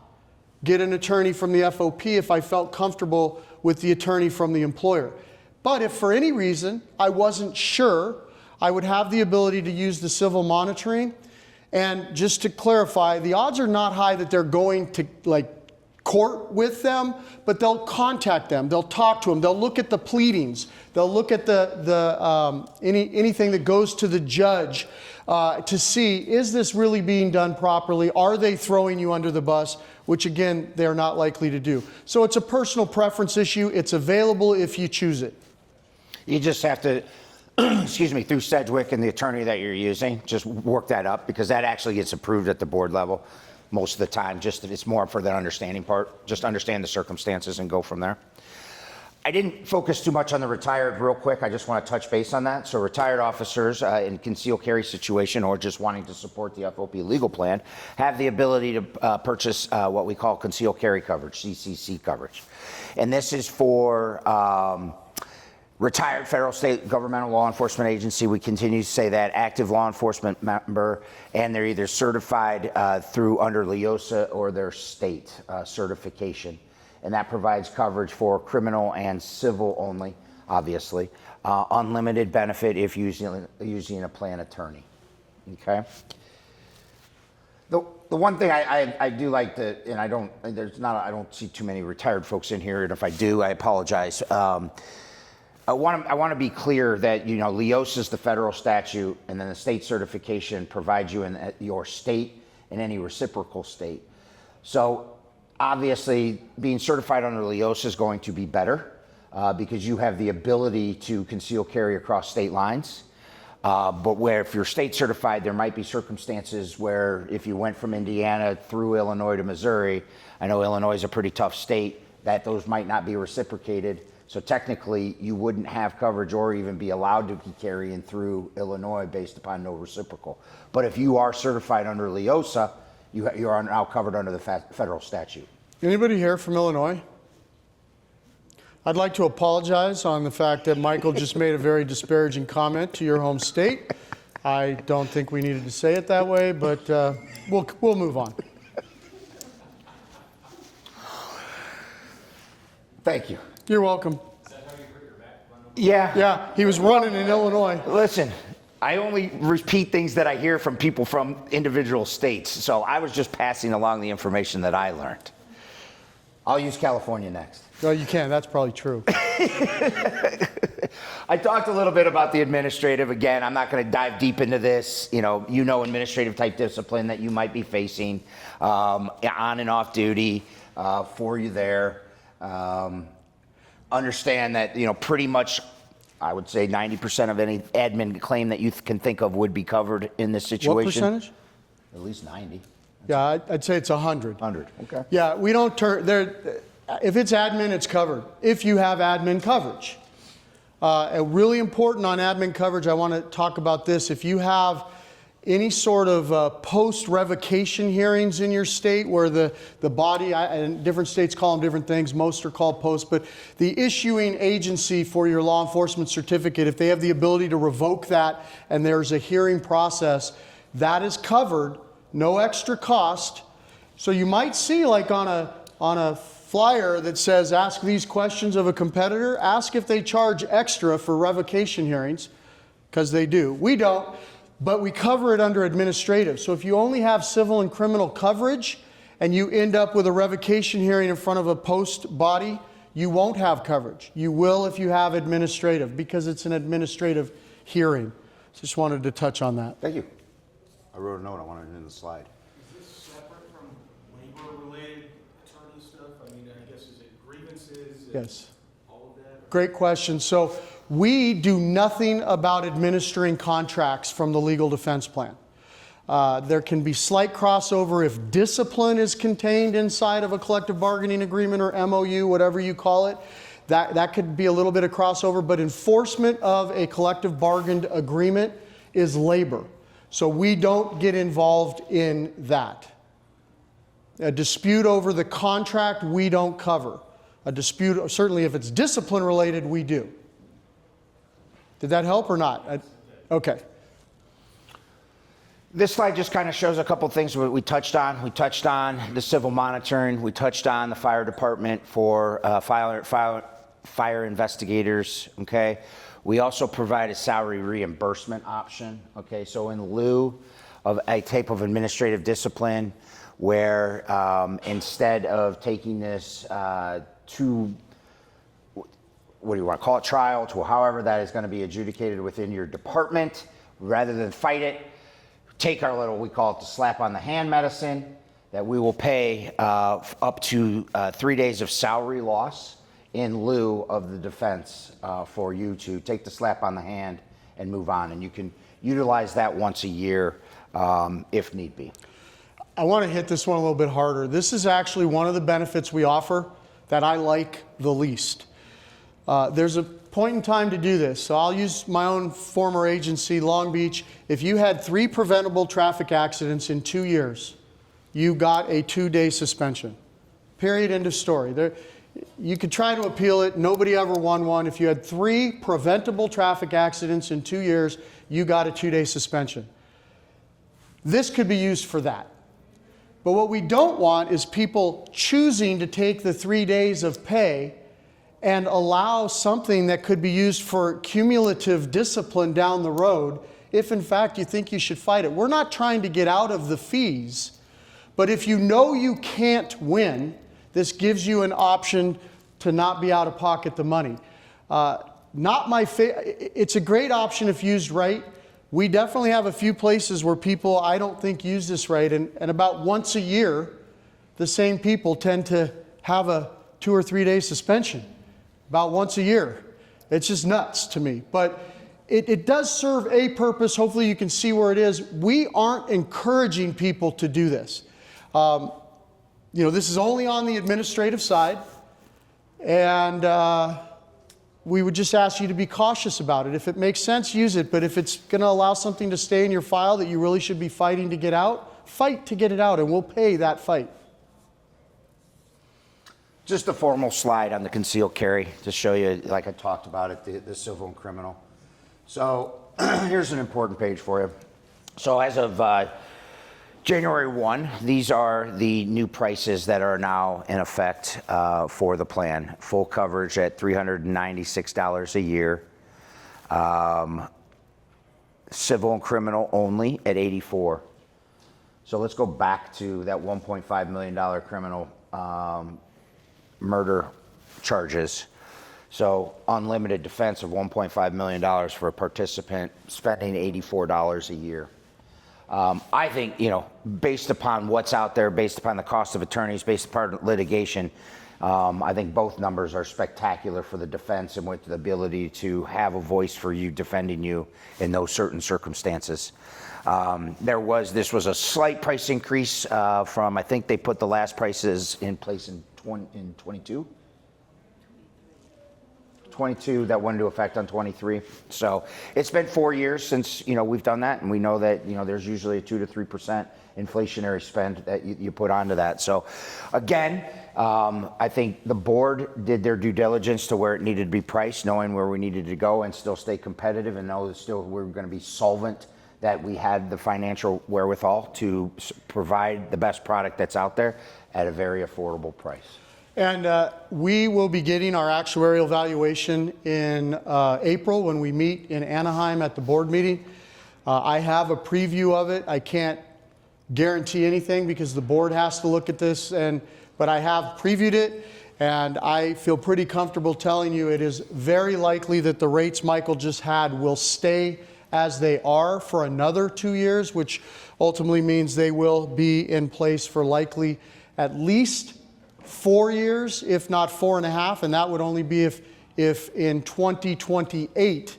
get an attorney from the FOP if I felt comfortable with the attorney from the employer. But if for any reason I wasn't sure, I would have the ability to use the civil monitoring. And just to clarify, the odds are not high that they're going to court with them, but they'll contact them, they'll talk to them, they'll look at the pleadings, they'll look at anything that goes to the judge to see, is this really being done properly? Are they throwing you under the bus? Which again, they're not likely to do. So it's a personal preference issue. It's available if you choose it. You just have to, excuse me, through Sedgwick and the attorney that you're using, just work that up, because that actually gets approved at the board level most of the time. Just that it's more for the understanding part. Just understand the circumstances and go from there. I didn't focus too much on the retired real quick. I just want to touch base on that. So retired officers in concealed carry situation or just wanting to support the FOP legal plan have the ability to purchase what we call concealed carry coverage, CCC coverage. And this is for retired federal, state, governmental law enforcement agency. We continue to say that active law enforcement member, and they're either certified through under LEOSA or their state certification. And that provides coverage for criminal and civil only, obviously. Unlimited benefit if using a plan attorney. Okay. The one thing I do like to, and I don't see too many retired folks in here, and if I do, I apologize. I want to be clear that, LEOSA is the federal statute, and then the state certification provides you in your state and any reciprocal state. So obviously, being certified under LEOSA is going to be better because you have the ability to conceal carry across state lines. But where if you're state certified, there might be circumstances where if you went from Indiana through Illinois to Missouri, I know Illinois is a pretty tough state, that those might not be reciprocated. So technically, you wouldn't have coverage or even be allowed to be carrying through Illinois based upon no reciprocal. But if you are certified under LEOSA, you are now covered under the federal statute. Anybody here from Illinois? I'd like to apologize on the fact that Michael just made a very disparaging comment to your home state. I don't think we needed to say it that way, but we'll move on. Thank you. You're welcome. Is that how you hurt your back? Yeah, he was running in Illinois. Listen, I only repeat things that I hear from people from individual states, so I was just passing along the information that I learned. I'll use California next. No, you can. That's probably true. I talked a little bit about the administrative. Again, I'm not going to dive deep into this. Administrative type discipline that you might be facing on and off duty for you there. Understand that, pretty much, I would say 90% of any admin claim that you can think of would be covered in this situation. What percentage? At least 90. Yeah, I'd say it's 100. 100, okay. Yeah, we don't turn there. If it's admin, it's covered. If you have admin coverage. Really important on admin coverage, I want to talk about this. If you have any sort of post-revocation hearings in your state where the body, and different states call them different things, most are called post, but the issuing agency for your law enforcement certificate, if they have the ability to revoke that and there's a hearing process, that is covered, no extra cost. So you might see like on a flyer that says, ask these questions of a competitor, ask if they charge extra for revocation hearings, because they do. We don't. But we cover it under administrative. So if you only have civil and criminal coverage and you end up with a revocation hearing in front of a post body, you won't have coverage. You will if you have administrative, because it's an administrative hearing. Just wanted to touch on that. Thank you. I wrote a note. I wanted it in the slide. Is this separate from labor-related attorney stuff? I mean, I guess, is it grievances? And Yes. all of that? Great question. So we do nothing about administering contracts from the legal defense plan. There can be slight crossover if discipline is contained inside of a collective bargaining agreement or MOU, whatever you call it. That could be a little bit of crossover, but enforcement of a collective bargained agreement is labor. So we don't get involved in that. A dispute over the contract, we don't cover. A dispute, certainly if it's discipline related, we do. Did that help or not? Okay. This slide just kind of shows a couple things we touched on. We touched on the civil monitoring. We touched on the fire department for fire investigators, okay? We also provide a salary reimbursement option, okay? So in lieu of a type of administrative discipline where instead of taking this to, what do you want to call it, trial, to however that is going to be adjudicated within your department, rather than fight it, take our little, we call it the slap on the hand medicine, that we will pay up to 3 days of salary loss in lieu of the defense for you to take the slap on the hand and move on. And you can utilize that once a year if need be. I want to hit this one a little bit harder. This is actually one of the benefits we offer that I like the least. There's a point in time to do this. So I'll use my own former agency, Long Beach. If you had 3 preventable traffic accidents in 2 years, you got a 2-day suspension. Period, end of story. You could try to appeal it. Nobody ever won one. If you had 3 preventable traffic accidents in 2 years, you got a 2-day suspension. This could be used for that. But what we don't want is people choosing to take the 3 days of pay and allow something that could be used for cumulative discipline down the road if in fact you think you should fight it. We're not trying to get out of the fees, but if you know you can't win, this gives you an option to not be out of pocket the money. It's a great option if used right. We definitely have a few places where people, I don't think, use this right, and about once a year, the same people tend to have a 2 or 3 day suspension. About once a year. It's just nuts to me. But it does serve a purpose. Hopefully you can see where it is. We aren't encouraging people to do this. This is only on the administrative side. And we would just ask you to be cautious about it. If it makes sense, use it. But if it's going to allow something to stay in your file that you really should be fighting to get out, fight to get it out, and we'll pay that fight. Just a formal slide on the concealed carry to show you, like I talked about it, the civil and criminal. So here's an important page for you. So as of January 1, these are the new prices that are now in effect for the plan. Full coverage at $396 a year. Civil and criminal only at $84. So let's go back to that $1.5 million criminal murder charges. So unlimited defense of $1.5 million for a participant spending $84 a year. I think, based upon what's out there, based upon the cost of attorneys, based upon litigation, I think both numbers are spectacular for the defense and with the ability to have a voice for you defending you in those certain circumstances. This was a slight price increase from, I think they put the last prices in place in 22? 22 that went into effect on 23. So it's been 4 years since we've done that, and we know that there's usually a 2 to 3% inflationary spend that you put onto that. So again, I think the board did their due diligence to where it needed to be priced, knowing where we needed to go and still stay competitive, and know that still we're going to be solvent, that we had the financial wherewithal to provide the best product that's out there at a very affordable price. And we will be getting our actuarial valuation in April when we meet in Anaheim at the board meeting. I have a preview of it. I can't guarantee anything because the board has to look at this, but I have previewed it, and I feel pretty comfortable telling you it is very likely that the rates Michael just had will stay as they are for another 2 years, which ultimately means they will be in place for likely at least 4 years, if not 4.5, and that would only be if in 2028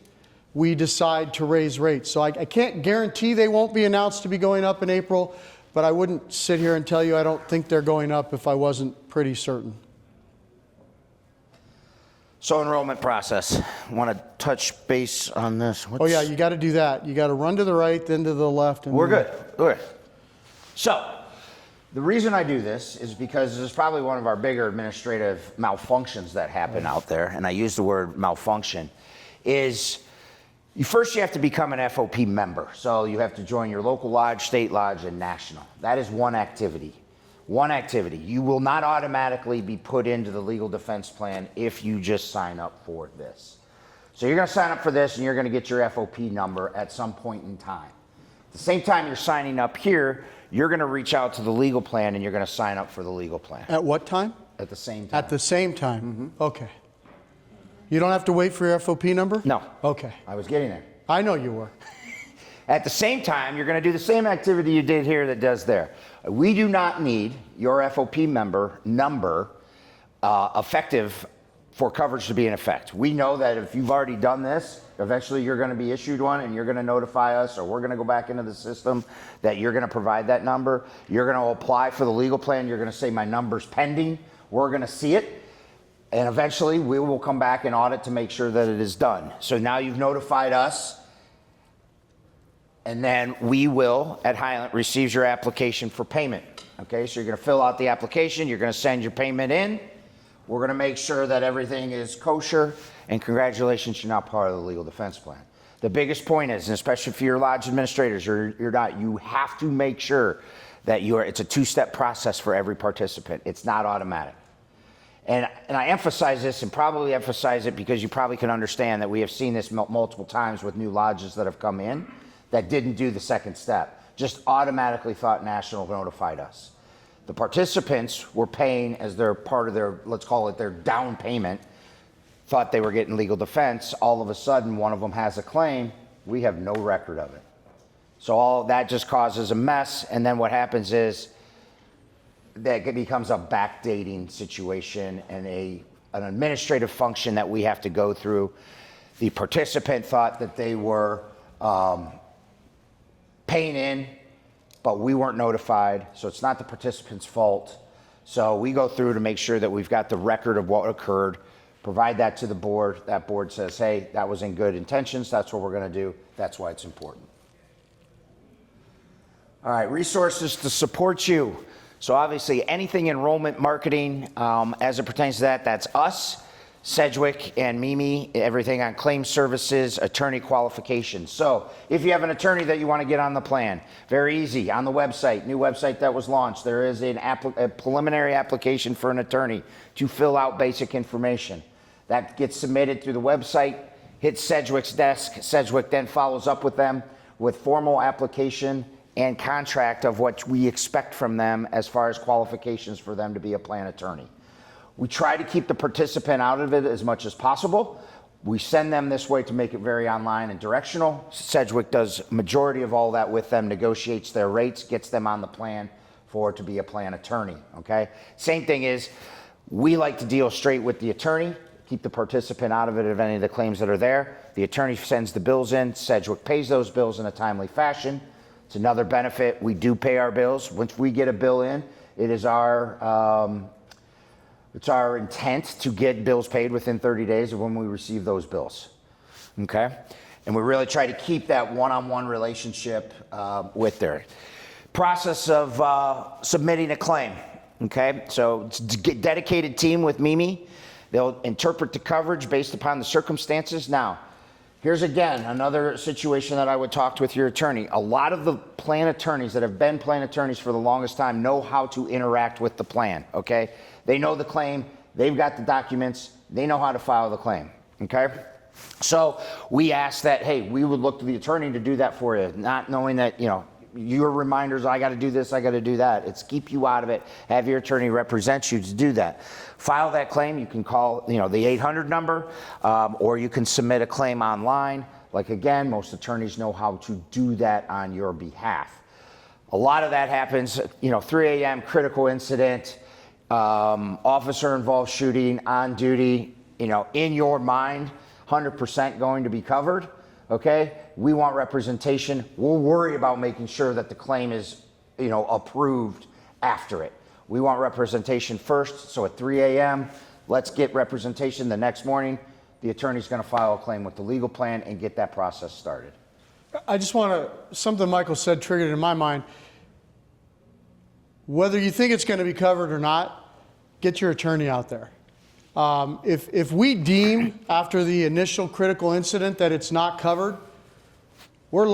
we decide to raise rates. So I can't guarantee they won't be announced to be going up in April, but I wouldn't sit here and tell you I don't think they're going up if I wasn't pretty certain. So enrollment process. Want to touch base on this? Oh yeah, you got to do that. You got to run to the right, then to the left. And We're good. We're good. So the reason I do this is because this is probably one of our bigger administrative malfunctions that happen out there, and I use the word malfunction, is you have to become an FOP member. So you have to join your local lodge, state lodge, and national. That is one activity. One activity. You will not automatically be put into the legal defense plan if you just sign up for this. So you're going to sign up for this and you're going to get your FOP number at some point in time. At the same time you're signing up here, you're going to reach out to the legal plan and you're going to sign up for the legal plan. At what time? At the same time. At the same time? Okay. You don't have to wait for your FOP number? No. Okay. I was getting there. I know you were. At the same time, you're going to do the same activity you did here that does there. We do not need your FOP member number effective for coverage to be in effect. We know that if you've already done this, eventually you're going to be issued one and you're going to notify us, or we're going to go back into the system that you're going to provide that number. You're going to apply for the legal plan. You're going to say my number's pending. We're going to see it. And eventually we will come back and audit to make sure that it is done. So now you've notified us. And then we will, at Hylant, receive your application for payment. Okay, so you're going to fill out the application. You're going to send your payment in. We're going to make sure that everything is kosher. And congratulations, you're now part of the legal defense plan. The biggest point is, and especially for your lodge administrators, you're not, you have to make sure that it's a two-step process for every participant. It's not automatic. And I emphasize this, and probably emphasize it because you probably can understand that we have seen this multiple times with new lodges that have come in that didn't do the second step, just automatically thought National notified us. The participants were paying as their part of their, let's call it their down payment, thought they were getting legal defense. All of a sudden, one of them has a claim. We have no record of it. So all that just causes a mess. And then what happens is that it becomes a backdating situation and an administrative function that we have to go through. The participant thought that they were paying in, but we weren't notified, so it's not the participant's fault. So we go through to make sure that we've got the record of what occurred, provide that to the board. That board says, hey, that was in good intentions, that's what we're gonna do, that's why it's important. All right, resources to support you. So obviously anything enrollment marketing as it pertains to that, that's us, Sedgwick and Mimi, everything on claim services, attorney qualifications. So if you have an attorney that you want to get on the plan, very easy. On the website, new website that was launched, there is a preliminary application for an attorney to fill out basic information. That gets submitted through the website, hits Sedgwick's desk. Sedgwick then follows up with them with formal application and contract of what we expect from them as far as qualifications for them to be a plan attorney. We try to keep the participant out of it as much as possible. We send them this way to make it very online and directional. Sedgwick does majority of all that with them, negotiates their rates, gets them on the plan to be a plan attorney, okay? Same thing is, we like to deal straight with the attorney, keep the participant out of it of any of the claims that are there. The attorney sends the bills in, Sedgwick pays those bills in a timely fashion. It's another benefit, we do pay our bills. Once we get a bill in, it is it's our intent to get bills paid within 30 days of when we receive those bills, okay? And we really try to keep that one-on-one relationship with their process of submitting a claim, okay? So it's a dedicated team with Mimi. They'll interpret the coverage based upon the circumstances. Now, here's again another situation that I would talk with your attorney. A lot of the plan attorneys that have been plan attorneys for the longest time know how to interact with the plan, okay? They know the claim, they've got the documents, they know how to file the claim, okay? So we ask that, hey, we would look to the attorney to do that for you, not knowing that, you know, your reminders, I got to do this, I got to do that. It's keep you out of it, have your attorney represent you to do that. File that claim, you can call, you know, the 800 number, or you can submit a claim online. Like again, most attorneys know how to do that on your behalf. A lot of that happens, you know, 3 a.m., critical incident, officer involved shooting, on duty, you know, in your mind, 100% going to be covered. okay? We want representation. We'll worry about making sure that the claim is, approved after it. We want representation first, so at 3 a.m., let's get representation the next morning. The attorney's gonna file a claim with the legal plan and get that process started. I just want to, something Michael said triggered in my mind. Whether you think it's going to be covered or not, get your attorney out there. If we deem after the initial critical incident that it's not covered, we're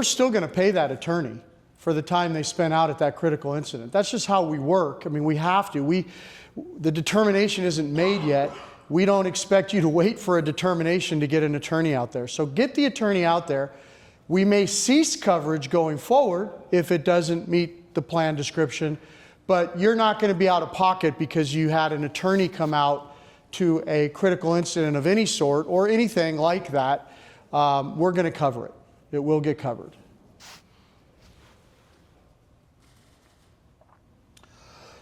still going to pay that attorney for the time they spent out at that critical incident. That's just how we work. I mean, we have to. The determination isn't made yet. We don't expect you to wait for a determination to get an attorney out there. So get the attorney out there. We may cease coverage going forward if it doesn't meet the plan description, but you're not going to be out of pocket because you had an attorney come out to a critical incident of any sort or anything like that. We're going to cover it. It will get covered.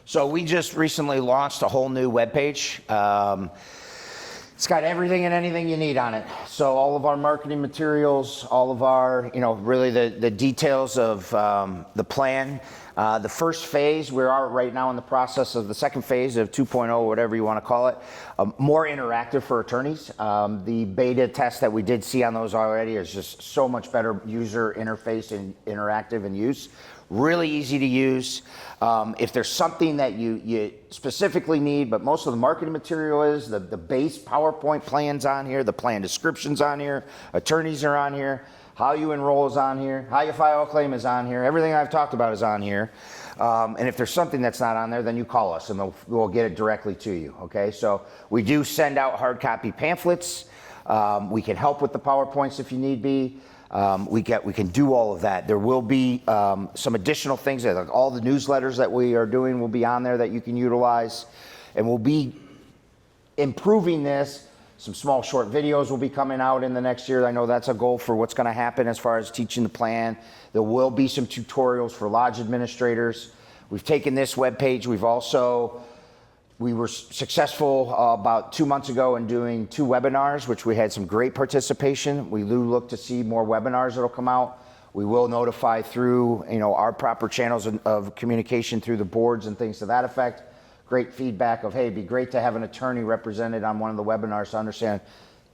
So we just recently launched a whole new webpage. It's got everything and anything you need on it. So all of our marketing materials, all of our, really the details of the plan. The first phase, we are right now in the process of the second phase of 2.0, whatever you want to call it, more interactive for attorneys. The beta test that we did see on those already is just so much better user interface and interactive in use. Really easy to use. If there's something that you specifically need, but most of the marketing material is, the base PowerPoint plan's on here, the plan description's on here, attorneys are on here, how you enroll is on here, how you file a claim is on here, everything I've talked about is on here. And if there's something that's not on there, then you call us and we'll get it directly to you, okay? So we do send out hard copy pamphlets. We can help with the PowerPoints if you need be. We can do all of that. There will be some additional things, like all the newsletters that we are doing will be on there that you can utilize. And we'll be improving this. Some small short videos will be coming out in the next year. I know that's a goal for what's going to happen as far as teaching the plan. There will be some tutorials for lodge administrators. We've taken this webpage. We were successful about 2 months ago in doing 2 webinars, which we had some great participation. We do look to see more webinars that'll come out. We will notify through our proper channels of communication through the boards and things to that effect. Great feedback of, hey, it'd be great to have an attorney represented on one of the webinars to understand,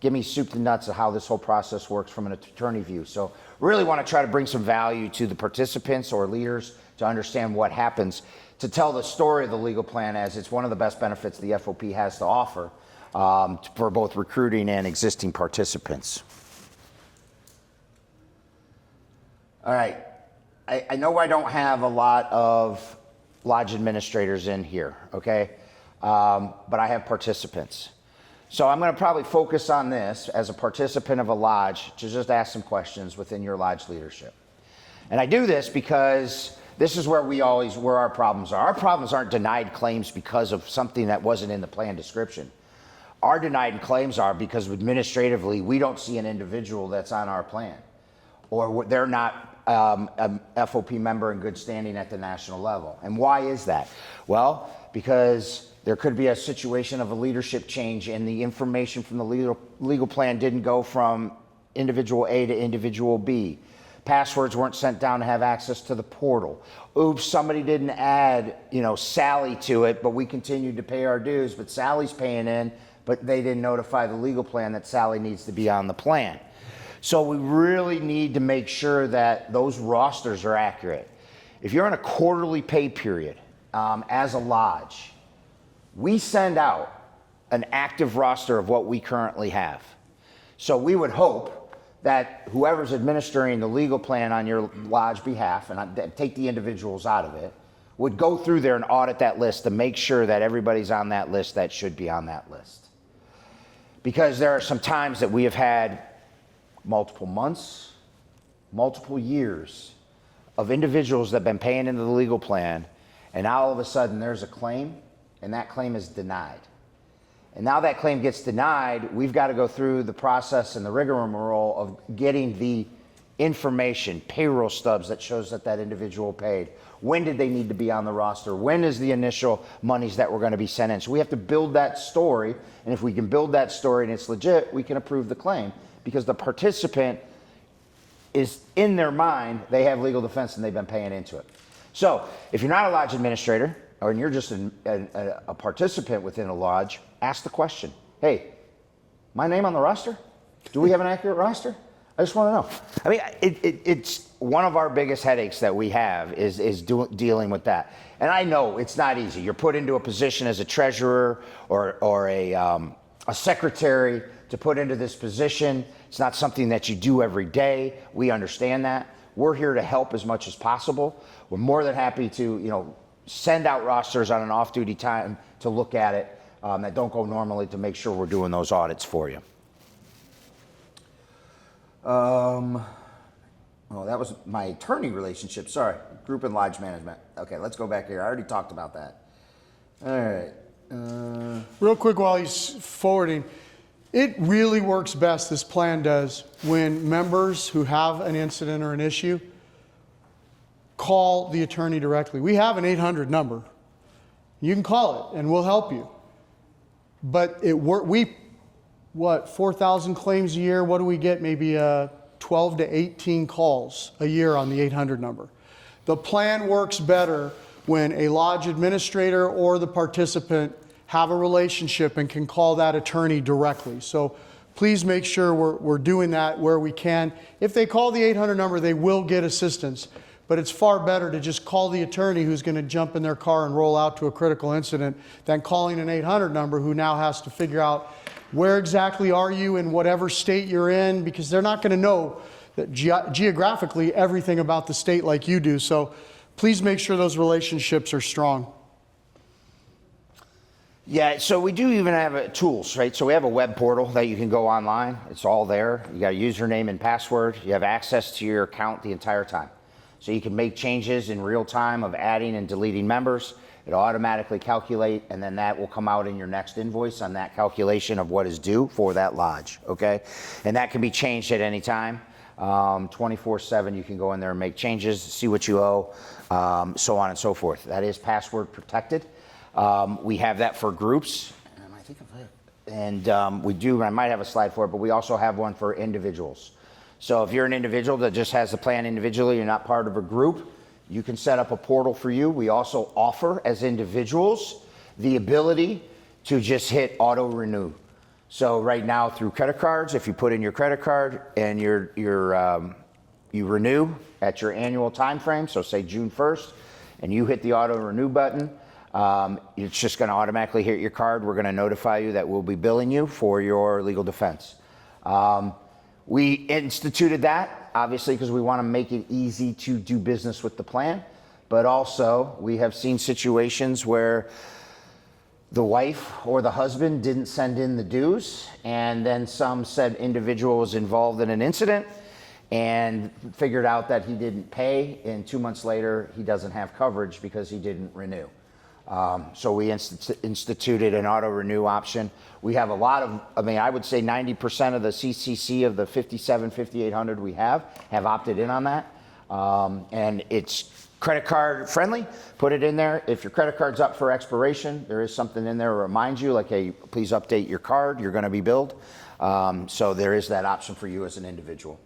give me soup to nuts of how this whole process works from an attorney view. So really want to try to bring some value to the participants or leaders to understand what happens, to tell the story of the legal plan, as it's one of the best benefits the FOP has to offer for both recruiting and existing participants. All right, I know I don't have a lot of lodge administrators in here, okay? But I have participants. So I'm gonna probably focus on this as a participant of a lodge to just ask some questions within your lodge leadership. And I do this because this is where our problems are. Our problems aren't denied claims because of something that wasn't in the plan description. Our denied claims are because administratively, we don't see an individual that's on our plan, or they're not a FOP member in good standing at the national level. And why is that? Well, because there could be a situation of a leadership change and the information from the legal plan didn't go from individual A to individual B. Passwords weren't sent down to have access to the portal. Oops, somebody didn't add, Sally to it, but we continued to pay our dues, but Sally's paying in, but they didn't notify the legal plan that Sally needs to be on the plan. So we really need to make sure that those rosters are accurate. If you're in a quarterly pay period as a lodge, we send out an active roster of what we currently have. So we would hope that whoever's administering the legal plan on your lodge behalf, and take the individuals out of it, would go through there and audit that list to make sure that everybody's on that list that should be on that list. Because there are some times that we have had multiple months, multiple years of individuals that have been paying into the legal plan, and now all of a sudden there's a claim, and that claim is denied. And now that claim gets denied, we've got to go through the process and the rigmarole of getting the information, payroll stubs that shows that that individual paid. When did they need to be on the roster? When is the initial monies that were going to be sent in? So we have to build that story, and if we can build that story and it's legit, we can approve the claim. because the participant is in their mind, they have legal defense and they've been paying into it. So if you're not a lodge administrator or you're just a participant within a lodge, ask the question, hey, my name on the roster? Do we have an accurate roster? I just want to know. I mean, it's one of our biggest headaches that we have is dealing with that. And I know it's not easy. You're put into a position as a treasurer or a secretary to put into this position. It's not something that you do every day. We understand that. We're here to help as much as possible. We're more than happy to, send out rosters on an off-duty time to look at it that don't go normally to make sure we're doing those audits for you. Oh, that was my attorney relationship. Sorry, group and lodge management. Okay, let's go back here. I already talked about that. All right. Real quick while he's forwarding, it really works best, this plan does, when members who have an incident or an issue call the attorney directly. We have an 800 number. You can call it and we'll help you. But 4,000 claims a year? What do we get? Maybe 12 to 18 calls a year on the 800 number. The plan works better when a lodge administrator or the participant have a relationship and can call that attorney directly. So please make sure we're doing that where we can. If they call the 800 number, they will get assistance. But it's far better to just call the attorney who's going to jump in their car and roll out to a critical incident than calling an 800 number who now has to figure out where exactly are you in whatever state you're in, because they're not going to know that geographically everything about the state like you do. So please make sure those relationships are strong. Yeah, so we do even have tools, right? So we have a web portal that you can go online. It's all there. You got a username and password. You have access to your account the entire time. So you can make changes in real time of adding and deleting members. It'll automatically calculate, and then that will come out in your next invoice on that calculation of what is due for that lodge, okay? And that can be changed at any time. 24/7, you can go in there and make changes, see what you owe, so on and so forth. That is password protected. We have that for groups, and we do, I might have a slide for it, but we also have one for individuals. So if you're an individual that just has the plan individually, you're not part of a group, you can set up a portal for you. We also offer, as individuals, the ability to just hit auto renew. So right now through credit cards, if you put in your credit card and you renew at your annual time frame, so say June 1st, and you hit the auto renew button, it's just going to automatically hit your card. We're going to notify you that we'll be billing you for your legal defense. We instituted that, obviously, because we want to make it easy to do business with the plan. But also, we have seen situations where the wife or the husband didn't send in the dues, and then some said individual was involved in an incident and figured out that he didn't pay, and 2 months later, he doesn't have coverage because he didn't renew. So we instituted an auto renew option. We have a lot of, I would say 90% of the CCC of the 5800 we have opted in on that. And it's credit card friendly. Put it in there. If your credit card's up for expiration, there is something in there to remind you, like, hey, please update your card. You're going to be billed. So there is that option for you as an individual.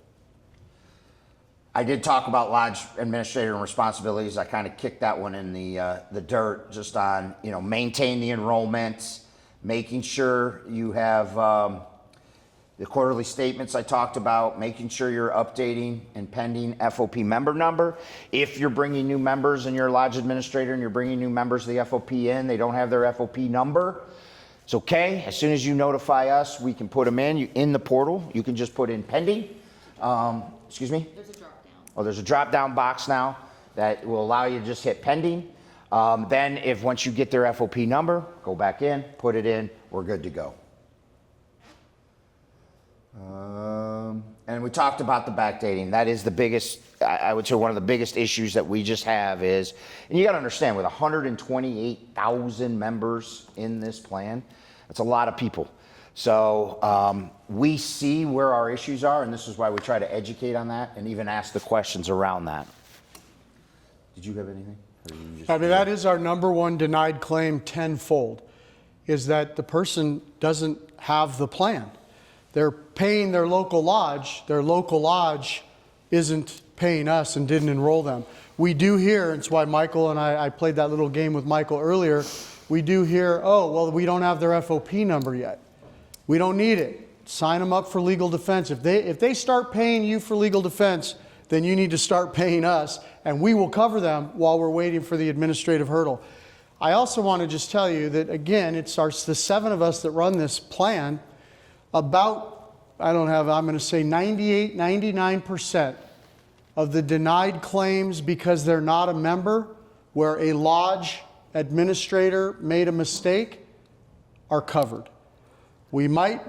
I did talk about lodge administrator and responsibilities. I kind of kicked that one in the dirt, just on, maintain the enrollments, making sure you have the quarterly statements I talked about, making sure you're updating and pending FOP member number. If you're bringing new members and you're a lodge administrator and you're bringing new members to the FOP in, they don't have their FOP number, it's okay. As soon as you notify us, we can put them in the portal. You can just put in pending. Excuse me? Oh, there's a drop-down box now that will allow you to just hit pending. Then once you get their FOP number, go back in, put it in, we're good to go. And we talked about the backdating. That is the biggest, I would say one of the biggest issues that we just have is, and you got to understand, with 128,000 members in this plan, that's a lot of people. So we see where our issues are, and this is why we try to educate on that and even ask the questions around that. Did you have anything? That is our number one denied claim tenfold, is that the person doesn't have the plan. They're paying their local lodge. Their local lodge isn't paying us and didn't enroll them. We do hear, and it's why Michael and I played that little game with Michael earlier, we do hear, oh, well, we don't have their FOP number yet. We don't need it. Sign them up for legal defense. If they start paying you for legal defense, then you need to start paying us, and we will cover them while we're waiting for the administrative hurdle. I also want to just tell you that, again, it's the 7 of us that run this plan. About, I'm going to say 98, 99% of the denied claims because they're not a member, where a lodge administrator made a mistake, are covered. We might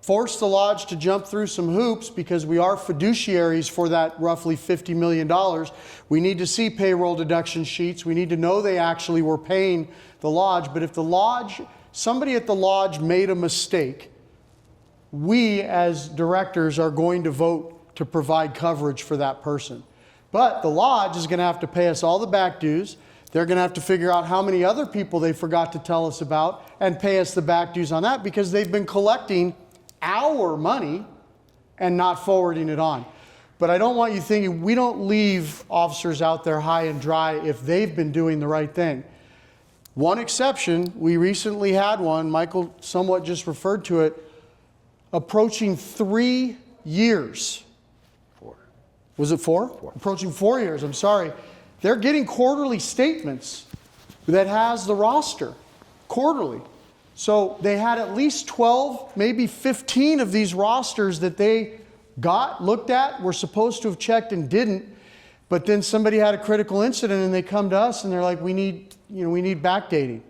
force the lodge to jump through some hoops because we are fiduciaries for that roughly $50 million. We need to see payroll deduction sheets. We need to know they actually were paying the lodge. But if somebody at the lodge made a mistake, we as directors are going to vote to provide coverage for that person. But the lodge is going to have to pay us all the back dues. They're going to have to figure out how many other people they forgot to tell us about and pay us the back dues on that, because they've been collecting our money and not forwarding it on. But I don't want you thinking we don't leave officers out there high and dry if they've been doing the right thing. One exception, we recently had one, Michael somewhat just referred to it, approaching 3 years. 4. Was it 4? 4. Approaching 4 years, I'm sorry. They're getting quarterly statements that has the roster, quarterly. So they had at least 12, maybe 15 of these rosters that they looked at, were supposed to have checked and didn't, but then somebody had a critical incident and they come to us and they're like, we need backdating.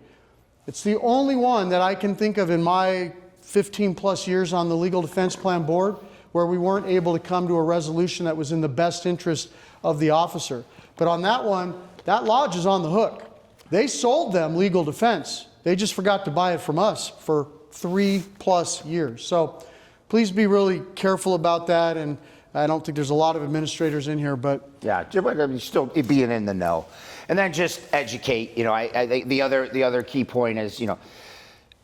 It's the only one that I can think of in my 15 plus years on the Legal Defense Plan Board where we weren't able to come to a resolution that was in the best interest of the officer. But on that one, that lodge is on the hook. They sold them legal defense. They just forgot to buy it from us for 3+ years. So please be really careful about that. And I don't think there's a lot of administrators in here, but Yeah, still being in the know. And then just educate, I think the other key point is,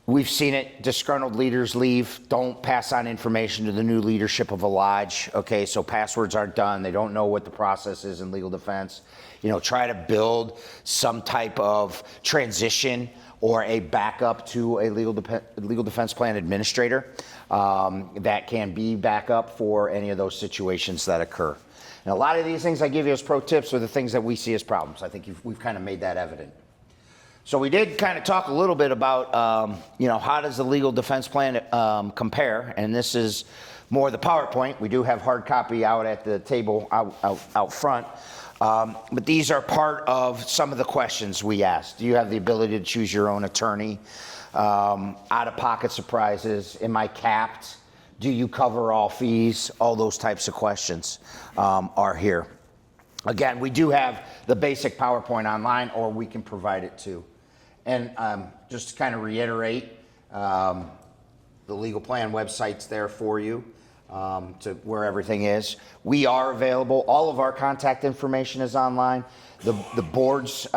we've seen it, disgruntled leaders leave, don't pass on information to the new leadership of a lodge, okay? So passwords aren't done, they don't know what the process is in legal defense. Try to build some type of transition or a backup to a legal defense plan administrator that can be backup for any of those situations that occur. And a lot of these things I give you as pro tips are the things that we see as problems. I think we've kind of made that evident. So we did kind of talk a little bit about, how does the legal defense plan compare? And this is more the PowerPoint. We do have hard copy out at the table out front. But these are part of some of the questions we asked. Do you have the ability to choose your own attorney? Out-of-pocket surprises? Am I capped? Do you cover all fees? All those types of questions are here. Again, we do have the basic PowerPoint online, or we can provide it too. And just to kind of reiterate, the legal plan website's there for you to where everything is. We are available. All of our contact information is online. The board's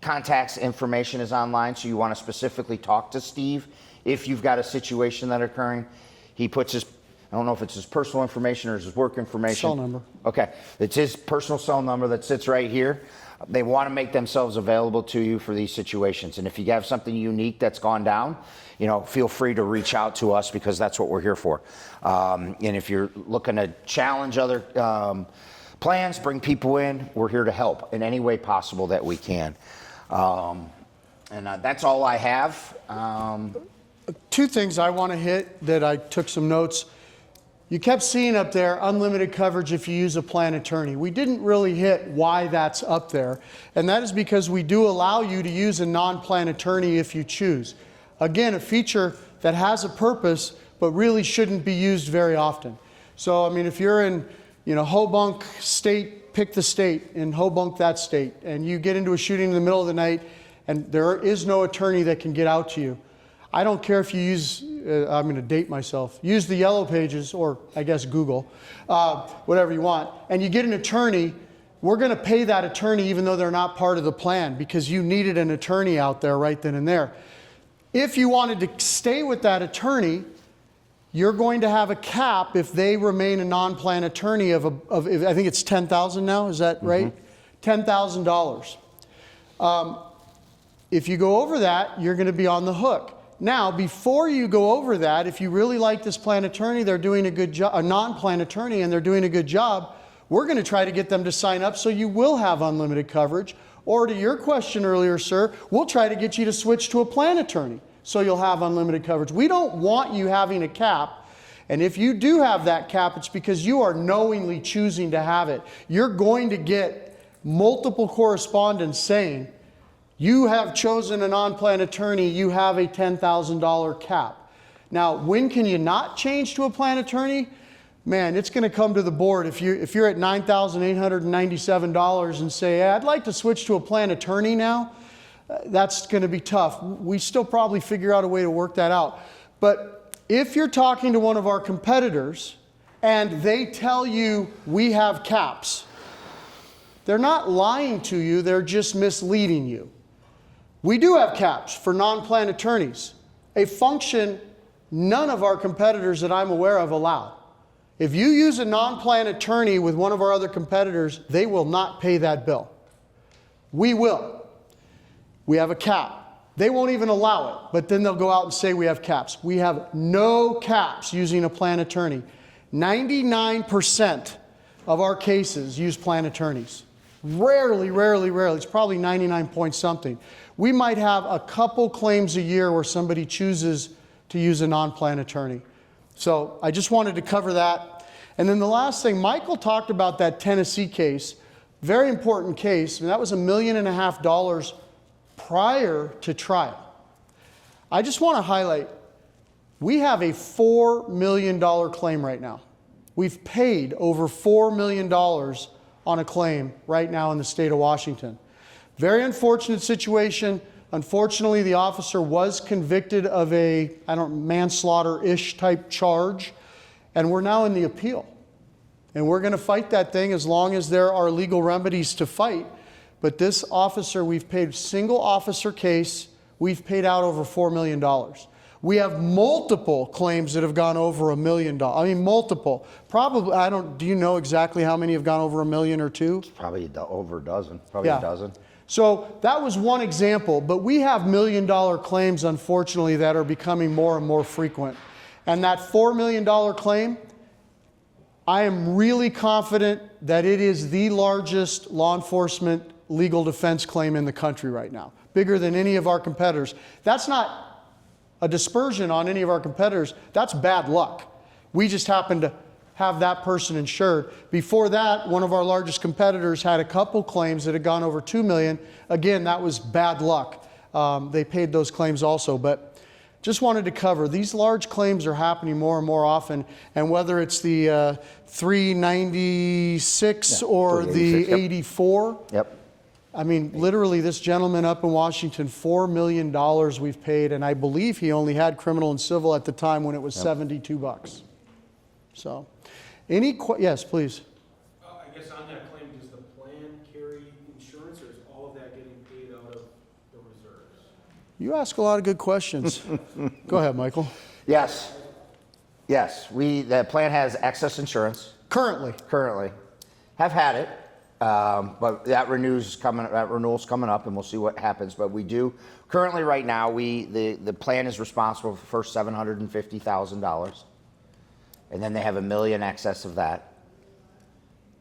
contacts information is online, so you want to specifically talk to Steve if you've got a situation that occurring. He puts his, I don't know if it's his personal information or his work information. Cell number. Okay, it's his personal cell number that sits right here. They want to make themselves available to you for these situations. And if you have something unique that's gone down, feel free to reach out to us, because that's what we're here for. And if you're looking to challenge other plans, bring people in, we're here to help in any way possible that we can. And that's all I have. 2 things I want to hit that I took some notes. You kept seeing up there, unlimited coverage if you use a plan attorney. We didn't really hit why that's up there. And that is because we do allow you to use a non-plan attorney if you choose. Again, a feature that has a purpose, but really shouldn't be used very often. So, if you're in, Hobunk State, pick the state, and Hobunk that state, and you get into a shooting in the middle of the night, and there is no attorney that can get out to you. I don't care if you use, I'm going to date myself, use the Yellow Pages, or I guess Google, whatever you want, and you get an attorney, we're going to pay that attorney even though they're not part of the plan, because you needed an attorney out there right then and there. If you wanted to stay with that attorney, you're going to have a cap if they remain a non-plan attorney of I think it's $10,000 now, is that right? $10,000. If you go over that, you're going to be on the hook. Now, before you go over that, if you really like this plan attorney, they're doing a good job, a non-plan attorney, and they're doing a good job, we're going to try to get them to sign up so you will have unlimited coverage. Or to your question earlier, sir, we'll try to get you to switch to a plan attorney so you'll have unlimited coverage. We don't want you having a cap. And if you do have that cap, it's because you are knowingly choosing to have it. You're going to get multiple correspondence saying, you have chosen a non-plan attorney, you have a $10,000 cap. Now, when can you not change to a plan attorney? Man, it's going to come to the board. If you're at $9,897 and say, hey, I'd like to switch to a plan attorney now, that's going to be tough. We still probably figure out a way to work that out. But if you're talking to one of our competitors and they tell you we have caps, they're not lying to you, they're just misleading you. We do have caps for non-plan attorneys, a function none of our competitors that I'm aware of allow. If you use a non-plan attorney with one of our other competitors, they will not pay that bill. We will. We have a cap. They won't even allow it, but then they'll go out and say we have caps. We have no caps using a plan attorney. 99% of our cases use plan attorneys. Rarely. It's probably 99 point something. We might have a couple claims a year where somebody chooses to use a non-plan attorney. So I just wanted to cover that. And then the last thing, Michael talked about that Tennessee case, very important case, and that was $1.5 million prior to trial. I just want to highlight, we have a $4 million claim right now. We've paid over $4 million on a claim right now in the state of Washington. Very unfortunate situation. Unfortunately, the officer was convicted of a, manslaughter-ish type charge, and we're now in the appeal. And we're going to fight that thing as long as there are legal remedies to fight. But this officer, we've paid, single officer case, we've paid out over $4 million. We have multiple claims that have gone over $1 million. I mean, multiple. Probably, do you know exactly how many have gone over $1 million or two? Probably over a dozen, probably a dozen. So that was one example, but we have $1 million claims, unfortunately, that are becoming more and more frequent. And that $4 million claim, I am really confident that it is the largest law enforcement legal defense claim in the country right now, bigger than any of our competitors. That's not a dispersion on any of our competitors. That's bad luck. We just happen to have that person insured. Before that, one of our largest competitors had a couple claims that had gone over $2 million. Again, that was bad luck. They paid those claims also, but just wanted to cover, these large claims are happening more and more often, and whether it's the 396 or the 84. Yep. I mean, literally, this gentleman up in Washington, $4 million we've paid, and I believe he only had criminal and civil at the time when it was $72. So, yes, please. I guess on that claim, does the plan carry insurance, or is all of that getting paid out of the reserves? You ask a lot of good questions. Go ahead, Michael. Yes. The plan has excess insurance. Currently. Have had it. But that renewal's coming up, and we'll see what happens. But we do currently, right now, the plan is responsible for the first $750,000, and then they have $1 million excess of that,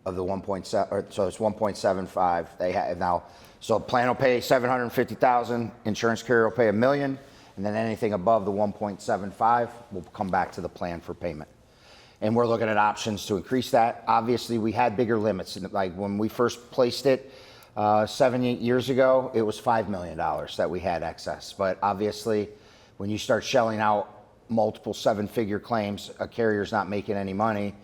of the 1.7. So it's 1.75. They have now. So plan will pay $750,000. Insurance carrier will pay $1 million, and then anything above the 1.75 will come back to the plan for payment. And we're looking at options to increase that. Obviously, we had bigger limits. Like when we first placed it 7-8 years ago, it was $5 million that we had excess. But obviously, when you start shelling out multiple 7-figure claims, a carrier's not making any money,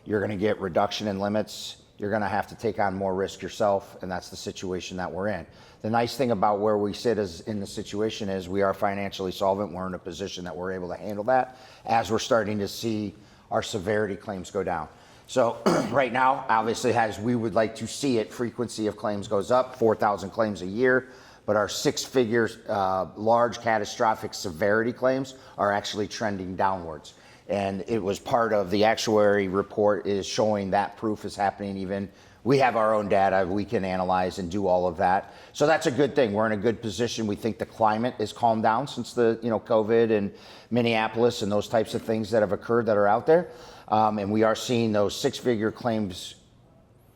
you're going to get reduction in limits. You're going to have to take on more risk yourself, and that's the situation that we're in. The nice thing about where we sit in the situation is we are financially solvent. We're in a position that we're able to handle that as we're starting to see our severity claims go down. So right now, obviously, as we would like to see it, frequency of claims goes up, 4,000 claims a year, but our 6-figure large catastrophic severity claims are actually trending downwards. And it was part of the actuary report is showing that proof is happening even. We have our own data we can analyze and do all of that. So that's a good thing. We're in a good position. We think the climate has calmed down since the COVID and Minneapolis and those types of things that have occurred that are out there. And we are seeing those six-figure claims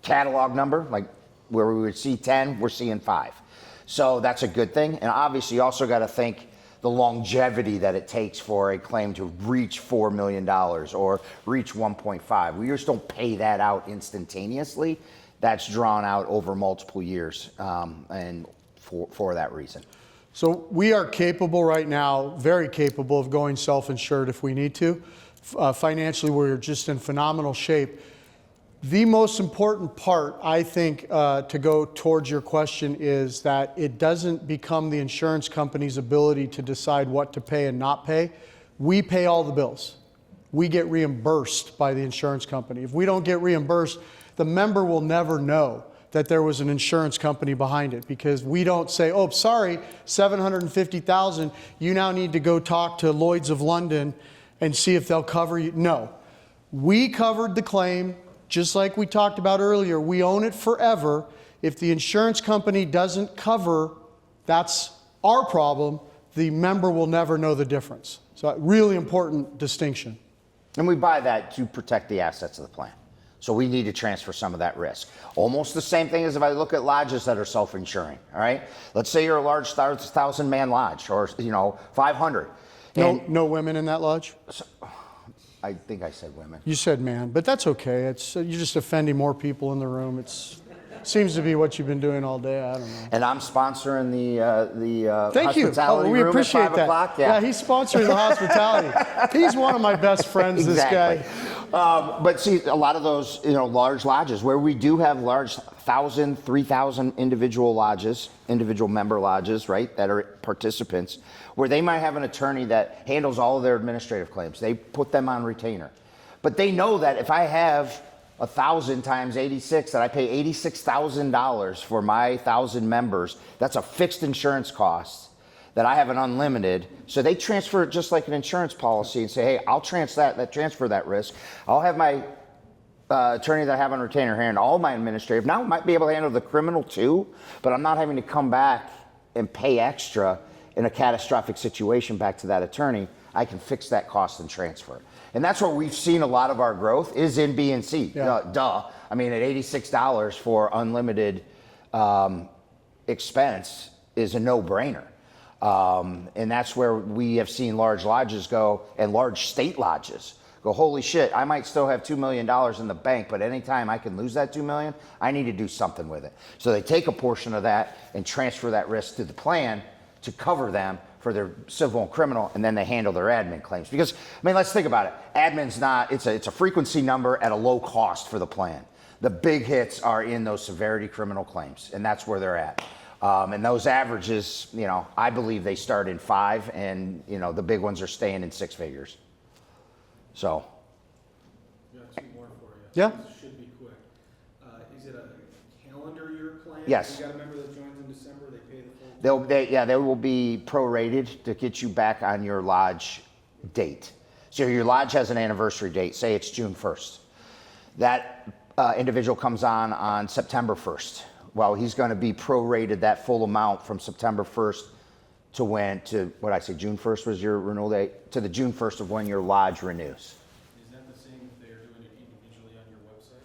catalog number, like where we would see 10, we're seeing 5. So that's a good thing. And obviously you also got to think the longevity that it takes for a claim to reach $4 million or reach 1.5. We just don't pay that out instantaneously. That's drawn out over multiple years, and for that reason. So we are capable right now, very capable of going self-insured if we need to. Financially, we're just in phenomenal shape. The most important part, I think, to go towards your question is that it doesn't become the insurance company's ability to decide what to pay and not pay. We pay all the bills. We get reimbursed by the insurance company. If we don't get reimbursed, the member will never know that there was an insurance company behind it, because we don't say, oh, sorry, $750,000, you now need to go talk to Lloyd's of London and see if they'll cover you. No, we covered the claim. Just like we talked about earlier, we own it forever. If the insurance company doesn't cover, that's our problem. The member will never know the difference. So a really important distinction. And we buy that to protect the assets of the plan. So we need to transfer some of that risk. Almost the same thing as if I look at lodges that are self-insuring, all right? Let's say you're a large 1,000-man lodge or 500. No women in that lodge? I think I said women. You said man, but that's okay. It's you're just offending more people in the room. It seems to be what you've been doing all day. I don't know. And I'm sponsoring the Thank you. hospitality We room appreciate at 5 that. o'clock. Yeah, he's sponsoring the hospitality. He's one of my best friends, Exactly. this guy. But see, a lot of those, large lodges where we do have large 1,000, 3,000 individual lodges, individual member lodges, right, that are participants, where they might have an attorney that handles all of their administrative claims. They put them on retainer. But they know that if I have 1,000 times 86, that I pay $86,000 for my 1,000 members, that's a fixed insurance cost that I have an unlimited. So they transfer it just like an insurance policy and say, hey, I'll transfer that risk. I'll have my attorney that I have on retainer handle all my administrative. Now I might be able to handle the criminal too, but I'm not having to come back and pay extra in a catastrophic situation back to that attorney. I can fix that cost and transfer it. And that's where we've seen a lot of our growth is in B and C. Yeah. I mean, at $86 for unlimited expense is a no-brainer. And that's where we have seen large lodges go, and large state lodges go, holy shit, I might still have $2 million in the bank, but anytime I can lose that $2 million, I need to do something with it. So they take a portion of that and transfer that risk to the plan to cover them for their civil and criminal, and then they handle their admin claims. Because, let's think about it. Admin's not, it's a frequency number at a low cost for the plan. The big hits are in those severity criminal claims, and that's where they're at. And those averages, I believe they start in 5, and, the big ones are staying in 6 figures. So. We got 2 more for you. Yeah. This should be quick. Is it a calendar year plan? Yes. You got a member that joins in December, they pay the full? They will be prorated to get you back on your lodge date. So your lodge has an anniversary date, say it's June 1st. That individual comes on September 1st. Well, he's going to be prorated that full amount from September 1st to June 1st was your renewal date, to the June 1st of when your lodge renews. Is that the same if they're doing it individually on your website?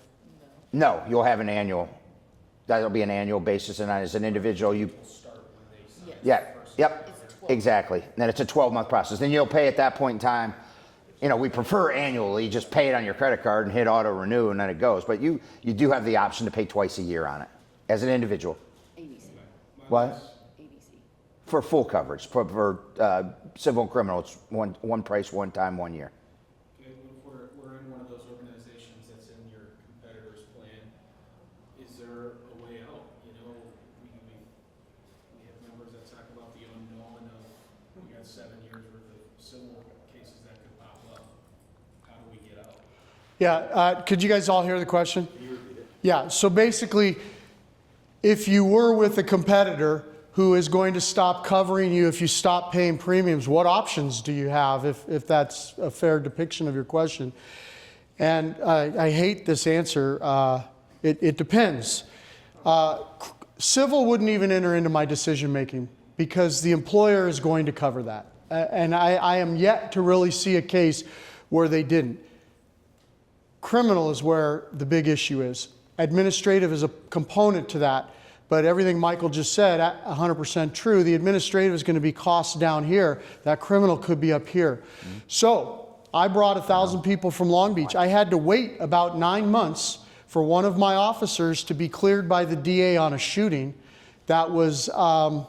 No, you'll have an annual. That'll be an annual basis, and as an individual, you. Will start when they sign. Yeah. Yep. Exactly. And then it's a 12-month process. Then you'll pay at that point in time. We prefer annually. Just pay it on your credit card and hit auto renew, and then it goes. But you do have the option to pay twice a year on it as an individual. ABC. What? ABC. For full coverage. For civil and criminal, it's one price, one time, 1 year. Okay, well, if we're in one of those organizations that's in your competitor's plan, is there a way out? We have members that talk about the unknown of, we got 7 years worth of civil cases that could pop up. How do we get out? Yeah, could you guys all hear the question? Can you repeat it? Yeah, so basically, if you were with a competitor who is going to stop covering you if you stop paying premiums? What options do you have, if that's a fair depiction of your question? And I hate this answer. It depends. Civil wouldn't even enter into my decision making because the employer is going to cover that. And I am yet to really see a case where they didn't. Criminal is where the big issue is. Administrative is a component to that. But everything Michael just said, 100% true. The administrative is going to be costs down here. That criminal could be up here. So I brought 1,000 people from Long Beach. I had to wait about 9 months for one of my officers to be cleared by the DA on a shooting. That was, let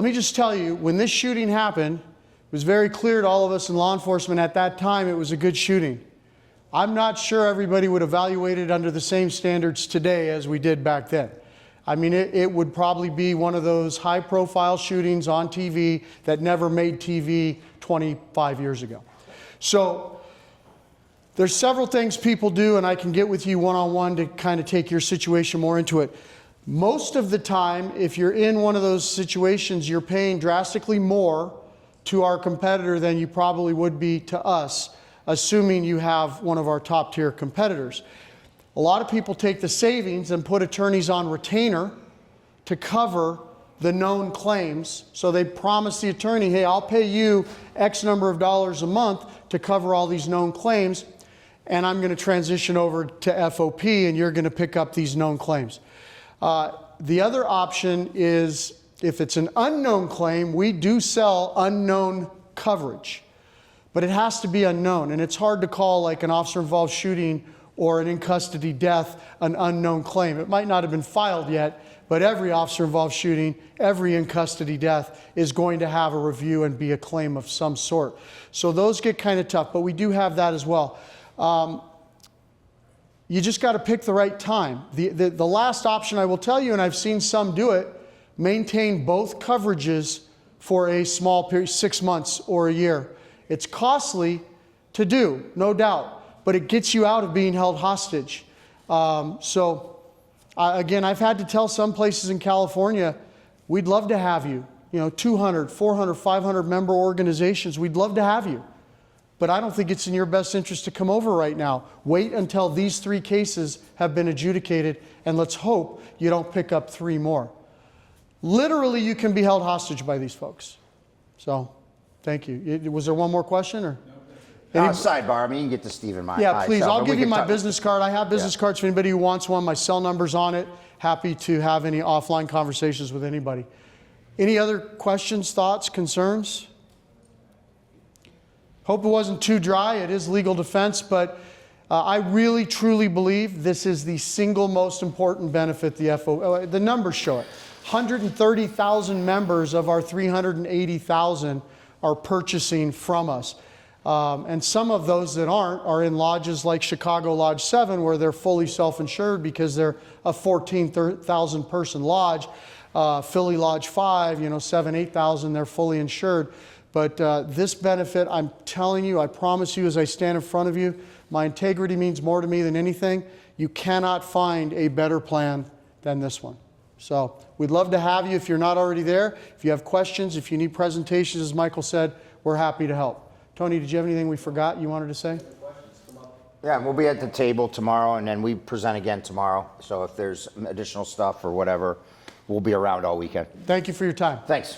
me just tell you, when this shooting happened, it was very clear to all of us in law enforcement at that time it was a good shooting. I'm not sure everybody would evaluate it under the same standards today as we did back then. I mean, it would probably be one of those high-profile shootings on TV that never made TV 25 years ago. So there's several things people do, and I can get with you one-on-one to kind of take your situation more into it. Most of the time, if you're in one of those situations, you're paying drastically more to our competitor than you probably would be to us, assuming you have one of our top tier competitors. A lot of people take the savings and put attorneys on retainer to cover the known claims. So they promise the attorney, hey, I'll pay you X number of dollars a month to cover all these known claims, and I'm going to transition over to FOP and you're going to pick up these known claims. The other option is if it's an unknown claim, we do sell unknown coverage. But it has to be unknown, and it's hard to call like an officer-involved shooting or an in-custody death an unknown claim. It might not have been filed yet, but every officer-involved shooting, every in-custody death is going to have a review and be a claim of some sort. So those get kind of tough, but we do have that as well. You just got to pick the right time. The last option I will tell you, and I've seen some do it, maintain both coverages for a small period, 6 months or a year. It's costly to do, no doubt, but it gets you out of being held hostage. Again, I've had to tell some places in California, we'd love to have you. 200, 400, 500 member organizations, we'd love to have you. But I don't think it's in your best interest to come over right now. Wait until these 3 cases have been adjudicated, and let's hope you don't pick up 3 more. Literally, you can be held hostage by these folks. So, thank you. Was there one more question? Or? Sidebar, I mean, you can get to Steve and my Yeah, please. myself, I'll and give we you can my talk- business card. I have business cards for anybody who wants one. My cell number's on it. Happy to have any offline conversations with anybody. Any other questions, thoughts, concerns? Hope it wasn't too dry. It is legal defense, but I really, truly believe this is the single most important benefit the numbers show it. 130,000 members of our 380,000 are purchasing from us. And some of those that aren't are in lodges like Chicago Lodge 7, where they're fully self-insured because they're a 14,000 person lodge. Philly Lodge 5, 7,000, 8,000, they're fully insured. But this benefit, I'm telling you, I promise you as I stand in front of you, my integrity means more to me than anything. You cannot find a better plan than this one. So we'd love to have you if you're not already there. If you have questions, if you need presentations, as Michael said, we're happy to help. Tony, did you have anything we forgot you wanted to say? Yeah, we'll be at the table tomorrow, and then we present again tomorrow. So if there's additional stuff or whatever, we'll be around all weekend. Thank you for your time. Thanks.